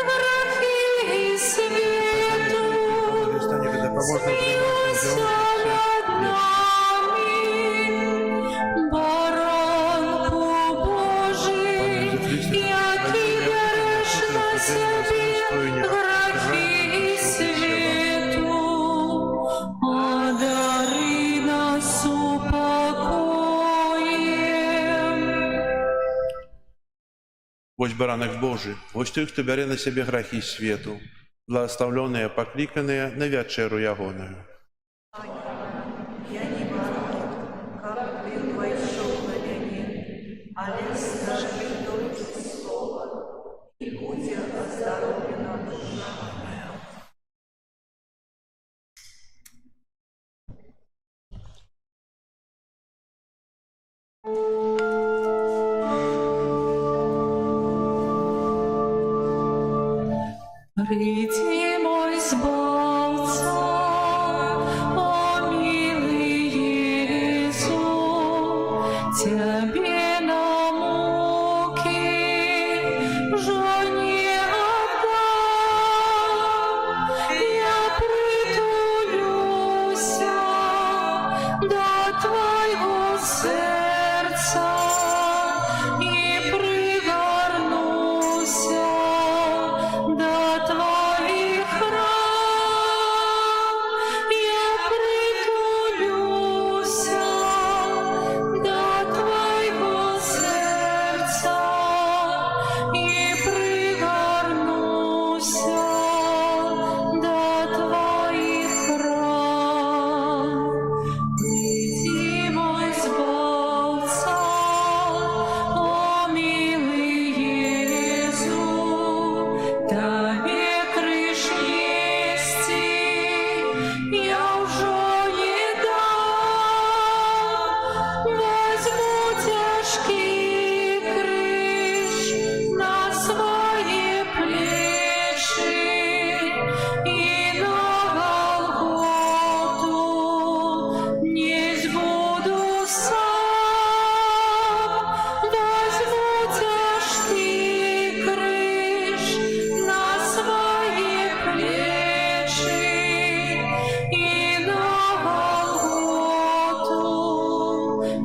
грехи світу, змилуйся над нами. Баранку Божий, який береш на себе грехи світу, одари нас упокоєм. Вось баранак Божы, вось той, хто бярэ на сябе грахі свету, благословленыя, пакліканыя на вячэру ягоную. Я не варта, каб ты пайшоў на мяне, але скажы толькі слова, і будзе аздароўлена душа моя. Приди, мой Збавца, о милый Иисус, Тебе на муки не отдам. Я притулюся до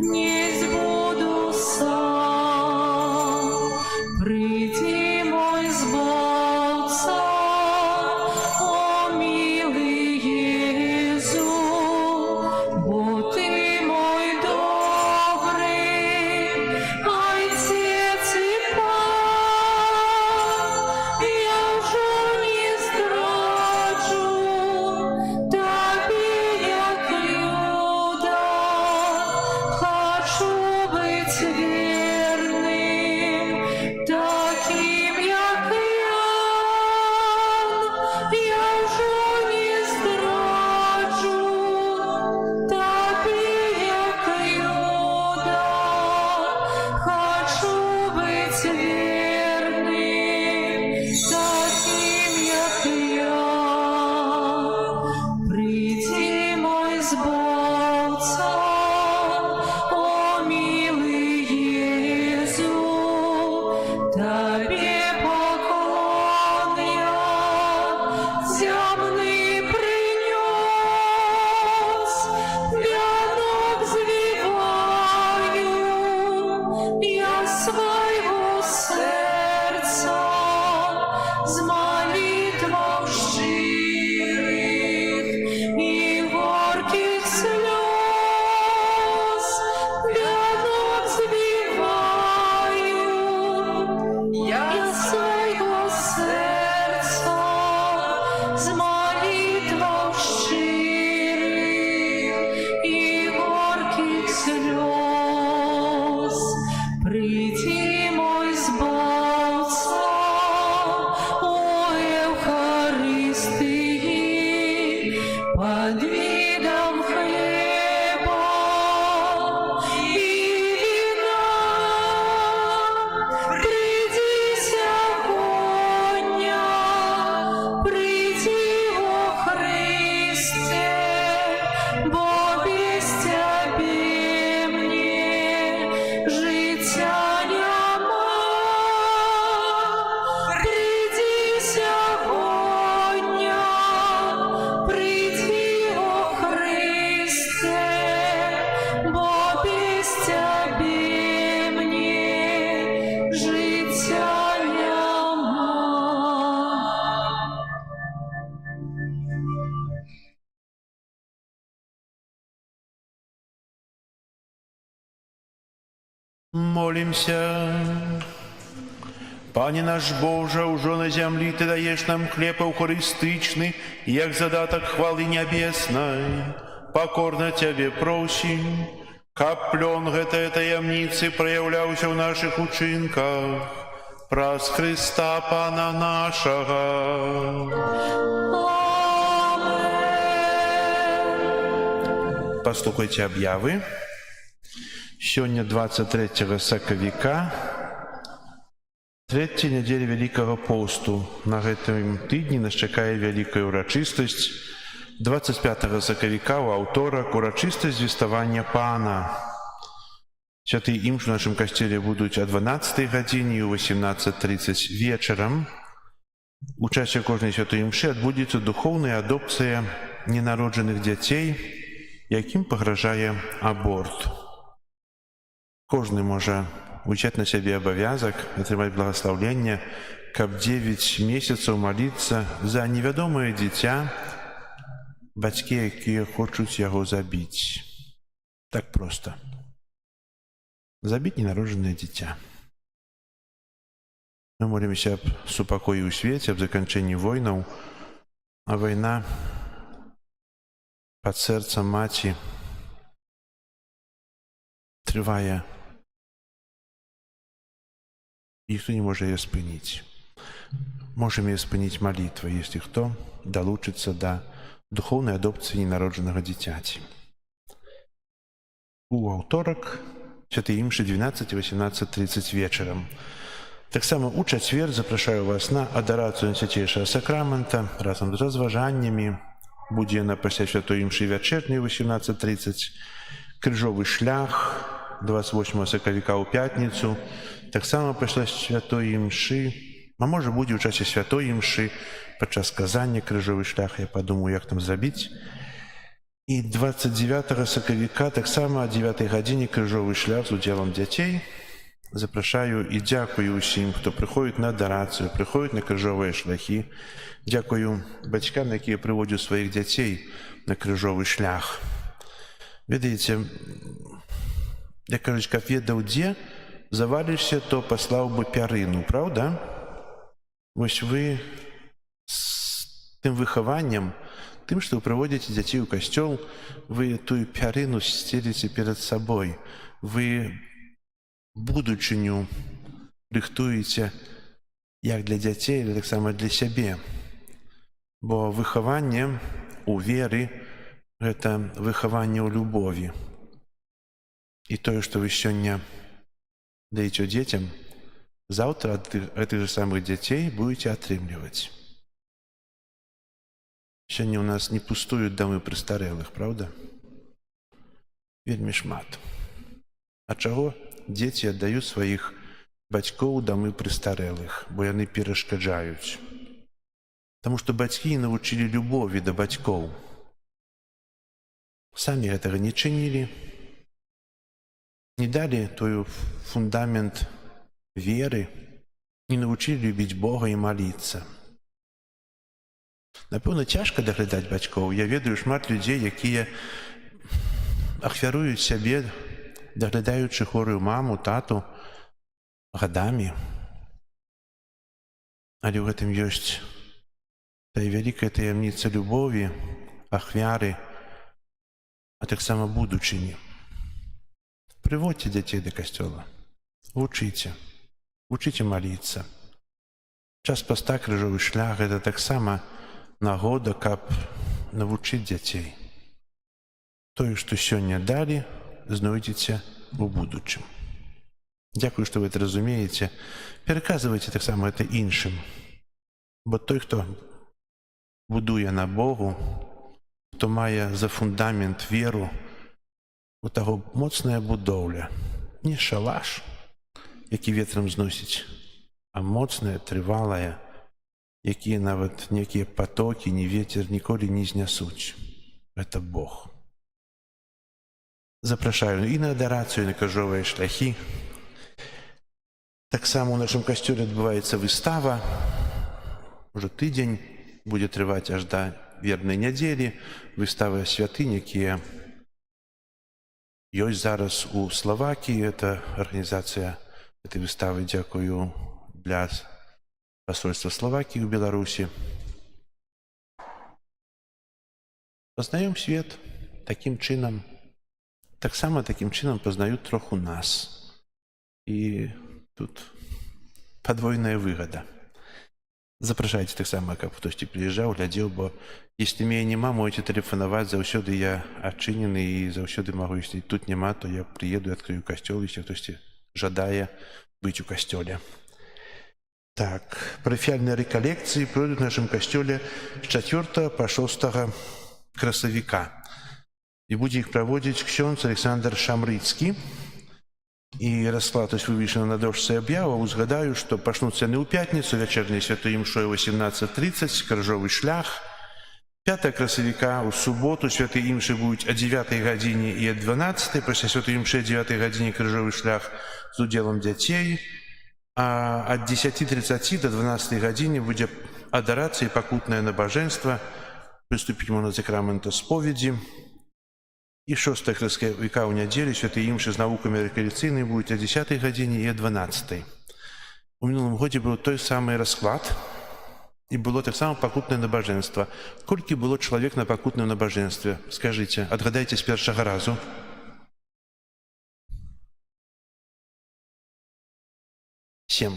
не буду сам. Приди, мой Збавца, о милый Єзу, бо Ти мой добрий Отець і Пан. Я вже не здраджу Тобі, як Юда, хочу быть верным, таким, як Ян. Я вже не здраджу Тобі, як Юда, хочу быть верным, таким, як Ян. Приди, мой Збавца, о милый Єзу, Тобі поклон я земний принес, вянок звиваю я свого серця з молитвов щирих і горьких слез. Вянок звиваю я свого серця з молитвов щирих і горьких слез. Приди, мой Збавца, о Евхаристии, под видом хлеба и вина. Приди сьогодні, приди, о Христе, бо без Тебе мне життя нема. Приди сьогодні, приди, о Христе, бо без Тебе мне життя нема. Молимся. Пане наш Боже, уже на землі Ти даєш нам хліб евхаристичний, як задаток хвали небесной. Покорно Тебе просим, каб плен гэтай таямницы проявляўся ў наших учинках. Праз Христа Пана нашего. Послухайте объявы. Сегодня 23 сакавіка, третья неделя Великого посту. На гэтым тыдні нас чакае вялікая урачыстасць. 25 сакавіка у аўторак урачыстасць звеставання Пана. Святыя імшы ў нашым касцеле будуць о 12 гадзіне і ў 18:30 вечарам. У часе кожнай святой імшы адбудзецца духоўная адопцыя ненароджаных дзяцей, якім пагражае аборт. Кожны можа узяць на сябе абавязак атрымаць благаслаўленне, каб 9 месяцаў маліцца за невядомае дзіця, бацькі, якія хочуць яго забіць. Так проста. Забіць ненароджанае дзіця. Мы молімся аб супакоі ў свеце, аб заканчэнні войнаў, а вайна пад сэрцам маці трывае. Ніхто не можа яе спыніць. Можем яе спыніць малітва, если хто далучыцца да духоўнай адопцыі ненароджанага дзіцяці. У аўторак святыя імшы 12 і 18:30 вечарам. Таксама у чацвер запрашаю вас на адарацыю Свяцейшага Сакрамента разам з разважаннямі. Будзе яна пасля святой імшы вячэрняй 18:30. Крыжовы шлях 28 сакавіка ў пятніцу. Таксама пасля святой імшы, а можа будзе ў часе святой імшы, падчас казання крыжовы шлях, я падумаю, як там зрабіць. І 29 сакавіка таксама о 9 гадзіне крыжовы шлях з удзелам дзяцей. Запрашаю і дзякую ўсім, хто прыходзіць на адарацыю, прыходзіць на крыжовыя шляхі. Дзякую бацькам, якія прыводзяць сваіх дзяцей на крыжовы шлях. Ведаеце, як кажуць, каб ведаў дзе, завалішся, то паслаў бы пярыну, праўда? Вось вы з тым выхаваннем, тым, што вы прыводзіце дзяцей у касцёл, вы тую пярыну сцеліце перад сабой. Вы будучыню рыхтуеце як для дзяцей, але таксама для сябе. Бо выхаванне у веры – гэта выхаванне ў любові. І тое, што вы сёння даеце дзецям, заўтра ад гэтых жа самых дзяцей будзеце атрымліваць. Сёння ў нас не пустуюць дамы прыстарэлых, праўда? Вельмі шмат. А чаго дзеці аддаюць сваіх бацькоў у дамы прыстарэлых? Бо яны перашкаджаюць. Таму што бацькі не навучылі любові да бацькоў. Самі гэтага не чынілі, не далі той фундамент веры, не навучылі любіць Бога і маліцца. Напэўна, цяжка даглядаць бацькоў. Я ведаю шмат людзей, якія ахвяруюць сябе, даглядаючы хворую маму, тату гадамі. Але ў гэтым ёсць тая вялікая таямніца любові, ахвяры, а таксама будучыні. Прыводзьце дзяцей да касцёла, вучыце маліцца. Час паста, крыжовы шлях – гэта таксама нагода, каб навучыць дзяцей. Тое, што сёння далі, знойдзеце у будучым. Дзякую, што вы это разумееце. Пераказвайце таксама гэта іншым. Бо той, хто будуе на Богу, хто мае за фундамент веру, у таго моцная будоўля. Не шалаш, які ветрам зносіць, а моцная, трывалая, якія нават некія патокі, ні ветер ніколі не знясуць. Гэта Бог. Запрашаю і на адарацыю, і на крыжовыя шляхі. Таксама ў нашым касцёле адбываецца выстава. Ужо тыдзень будзе трываць аж да вербнай нядзелі. Выставы святынь, якія ёсць зараз у Славакіі. Это арганізацыя этой выставы, дзякую, для посольства Словакии в Беларуси. Познаем свет таким чином. Так само таким чином познают троху нас. И тут подвойная выгода. Запрашайце так само, каб хтосьці прыязджаў, глядзеў, бо если мяне няма, можете тэлефанаваць, заўсёды я адчынены і заўсёды магу, если тут няма, то я приеду и открою касцёл, если хтосьці жадае быць у касцёле. Так, парафіяльныя рэкалекцыі пройдуць в нашым касцёле з 4 по 6 красавіка. І будзе іх праводзіць ксёндз Александр Шамрыцкі. І расклад вывешаны на дошцы аб'яваў. Узгадаю, што пачнуцца яны ў пятніцу, вячэрняй святой імшой 18:30, крыжовы шлях. 5 красавіка ў суботу святой імшы будуць о 9 гадзіне і о 12, пасля святой імшы о 9 гадзіне крыжовы шлях з удзелам дзяцей. А ад 10:30 до 12 гадзіне будзе адарацыя і пакутнае набажэнства. Прыступіць можна да сакрамента споведзі. І 6 красавіка ў нядзелю святой імшы з навукамі рэкалекцыйнай будуць о 10 гадзіне і о 12. У мінулым годзе быў той самы расклад, і было таксама пакутнае набажэнства. Колькі было чалавек на пакутным набажэнстве? Скажыце, адгадайце з першага разу. Семь.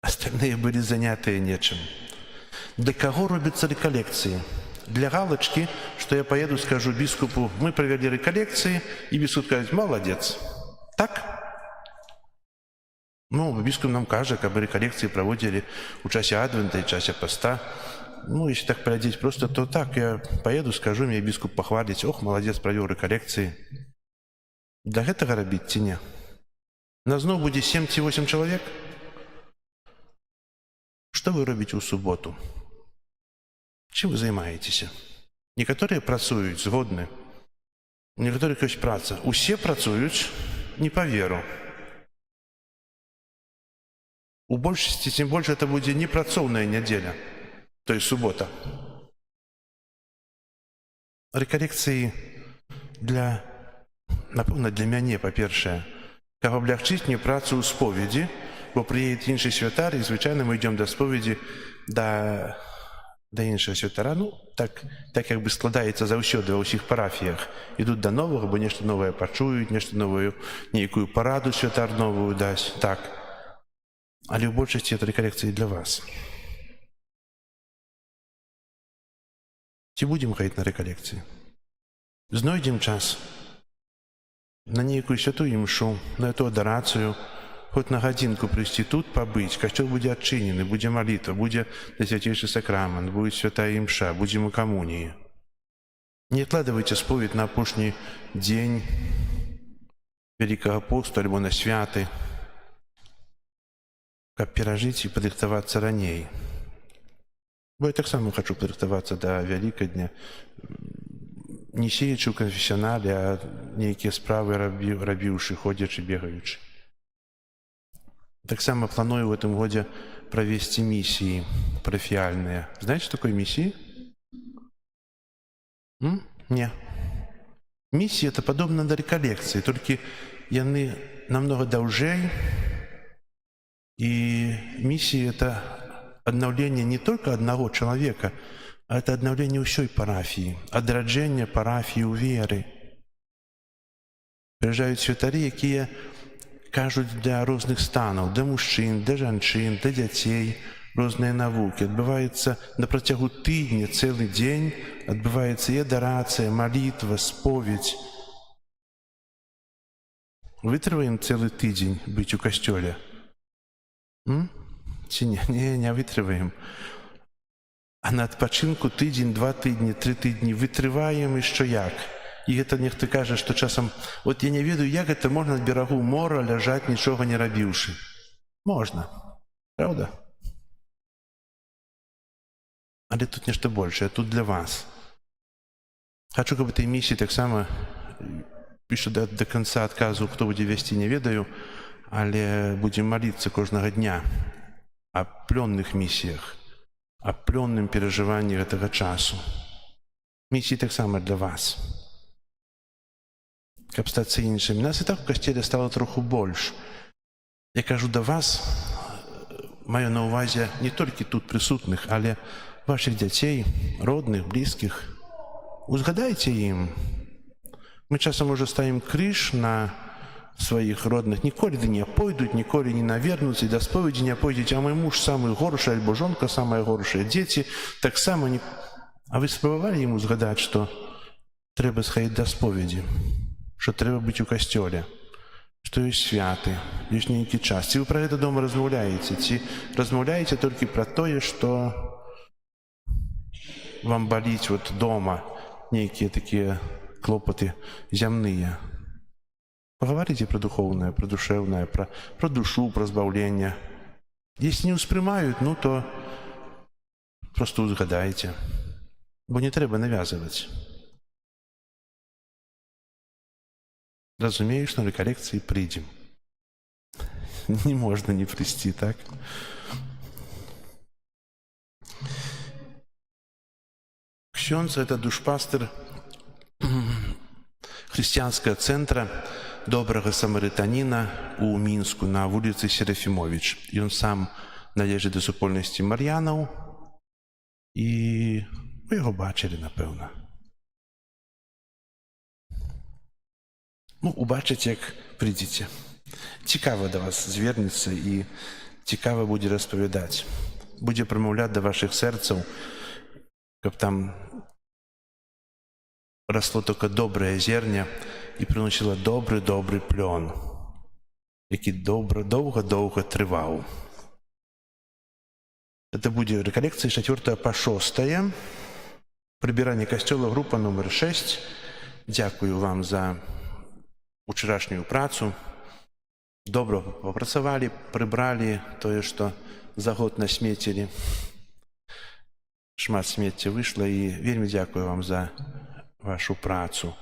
Остальные были занятые нечем. Для кого робятся рэкалекцыі? Для галочки, что я поеду, скажу бискупу, мы провели рэкалекцыі, и бискуп скажет, молодец. Так? Ну, бискуп нам кажа, каб рэкалекцыі проводили у часе адвента и часе поста. Ну, если так глядзець просто, то так, я поеду, скажу, мне бискуп похвалить, ох, молодец, провел рэкалекцыі. Для гэтага рабіць ці не? На зноў будзе 7 ці 8 чалавек? Што вы робіце ў суботу? Чым вы займаецеся? Некаторыя працуюць згодны, некаторых ёсць праца. Усе працуюць не па веру. У большасці, тым больш, это будзе непрацоўная нядзеля, то есть субота. Рэкалекцыі напэўна, для мяне, па-першае, каб аблягчыць мне працу ў споведзі, бо прыедзе іншы святар, і звычайна мы ідзём да споведзі да іншага святара. Ну, так як бы складаецца заўсёды ва ўсіх парафіях. Ідуць да новага, бо нешта новае пачуюць, нешта новую, нейкую параду святар новую дасць. Так. Але ў большасці это рэкалекцыі для вас. Ці будзем хадзіць на рэкалекцыі? Знойдзем час на нейкую святую імшу, на эту адарацыю, хоць на гадзінку прыйсці тут пабыць, касцёл будзе адчынены, будзе малітва, будзе свяцейшы сакрамент, будзе святая імша, будзем у камуніі. Не адкладвайце споведь на апошні дзень Вялікага посту альбо на святы, каб перажыць і падрыхтавацца раней. Бо я таксама хачу падрыхтавацца да Вялікадня, не сеячы ў канфесіянале, а нейкія справы рабіўшы, ходзячы, бегаючы. Таксама планую в этом годзе правесці місіі парафіяльныя. Знаеце, што такое місіі? Не. Місіі — это падобна да рэкалекцыі, толькі яны намнога даўжэй, і місіі — это аднаўленне не только аднаго чалавека, а это аднаўленне ўсёй парафіі, адраджэнне парафіі ў веры. Прыязджаюць святары, якія кажуць для розных станаў, для мужчын, для жанчын, для дзяцей, розныя навукі. Адбываецца на працягу тыдня, цэлы дзень, адбываецца і адарацыя, малітва, споведь. Вытрываем цэлы тыдзень быць у касцёле? Ці не? Не вытрываем. А на адпачынку тыдзень, 2 тыдні, 3 тыдні вытрываем яшчэ як. І гэта нехта кажа, што часам, от я не ведаю, як гэта можна на берагу мора ляжаць, нічога не рабіўшы. Можна, правда? Але тут нешта большае, тут для вас. Хачу, каб этой місіі таксама, пішу да канца адказу, хто будзе весці, не ведаю, але будзем маліцца кожнага дня аб плённых місіях, аб плённым перажыванні гэтага часу. Місіі таксама для вас. Каб стацца іншымі. Нас і так у касцеле стала троху больш. Я кажу да вас, маю на ўвазе не толькі тут прысутных, але ваших дзяцей, родных, блізкіх. Узгадайце ім. Мы часам уже ставім крыж на сваіх родных. Ніколі не пойдуць, ніколі не навернуцца, і да споведзі не пойдзеце, а мой муж самы горшы, альбо жонка самая горшая, дзеці таксама не... А вы спрабавалі ім узгадаць, што трэба схадзіць да споведзі, што трэба быць у касцёле, што ёсць святы, ёсць нейкі час. Ці вы пра гэта дома размаўляеце, ці размаўляеце толькі пра тое, што вам баліць вот дома, нейкія такія клопаты зямныя. Пагаварыце пра духоўнае, пра душэўнае, пра душу, пра збаўленне. Если не ўспрымаюць, ну то просто узгадайце, бо не трэба навязываць. Разумею, што на рэкалекцыі прыйдзем. Не можна не прыйсці, так? Ksiądz — это душпастыр хрысціянскага цэнтра добрага самарытаніна ў Мінску на вуліцы Серафімовіч. Ён сам належыць да супольнасці мар'янаў, і вы яго бачылі, напэўна. Ну, убачыце, як прыйдзеце. Цікава да вас звернецца і цікава будзе распавядаць. Будзе прамаўляць да вашых сэрцаў, каб там расло только добрае зерня і прыносіла добры плён, які доўга трываў. Это будзе рэкалекцыі 4 па 6. Прыбіранне касцёла, група нумар 6. Дзякую вам за учарашнюю працу. Добра папрацавалі, прыбралі тое, што за год насмецілі. шмат смецця выйшла, і вельмі дзякую вам за вашу працу.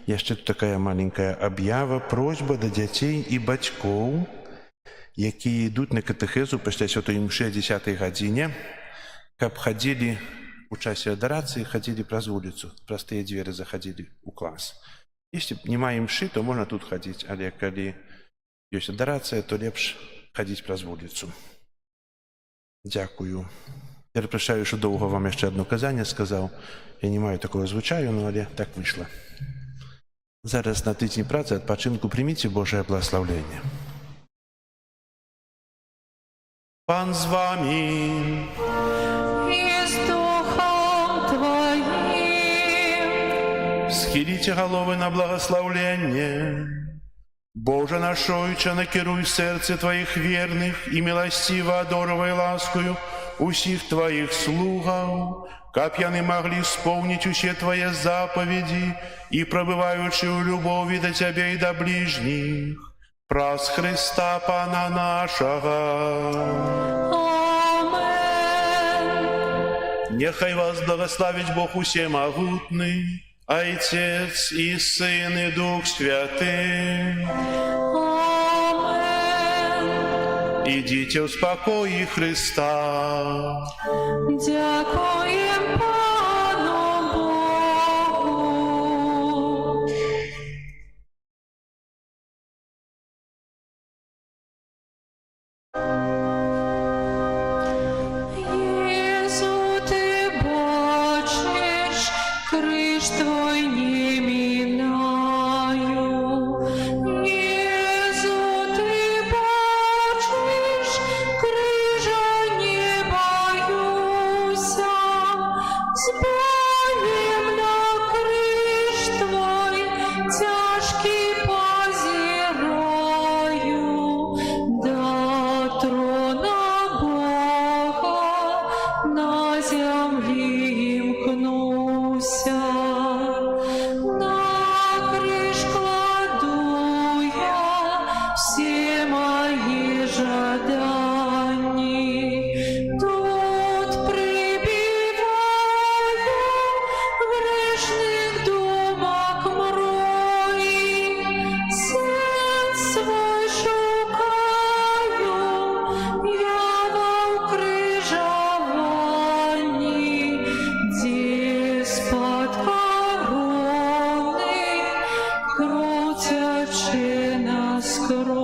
Яшчэ тут такая маленькая аб'ява, просьба да дзяцей і бацькоў, якія ідуць на катэхезу пасля святой імшы о 10 гадзіне, каб хадзілі у часе адарацыі, хадзілі праз вуліцу, праз тыя дзверы захадзілі ў клас. Если няма імшы, то можна тут хадзіць, але калі ёсць адарацыя, то лепш хадзіць праз вуліцу. Дзякую. Перапрашаю, що доўга вам яшчэ одно казанне сказаў. Я не маю такого звычаю, но але так выйшла. Зараз на тыдзень працы адпачынку прыміце Божае благаслаўленне. Пан з вами. И с Духом Твоим. Схилите головы на благословление. Боже наш Отче, накируй сердце Твоих верных и милостиво одоровой ласкою усіх Твоих слугов, каб яны могли исполнить усе Твои заповеди и пребываючи у любови до Тебя и до ближних, праз Христа Пана нашего. Амен. Нехай вас благословить Бог усемогутный, Отец и Сын и Дух Святый. Амен. Идите в спокое Христа. Дякуем Пану Богу. Єсу, ти бачиш, криш твой не минаю. Єсу, ти бачиш, крижа не боюся. Збоєм на криж твой тяжкий позираю. До трона Бога на землі мкнуся. На криж кладу я все мои жадані. Тут прибиваю грешных думок мрої. Сен свой шукаю я во укрижованні, де з-под корони крутячи наскрозь.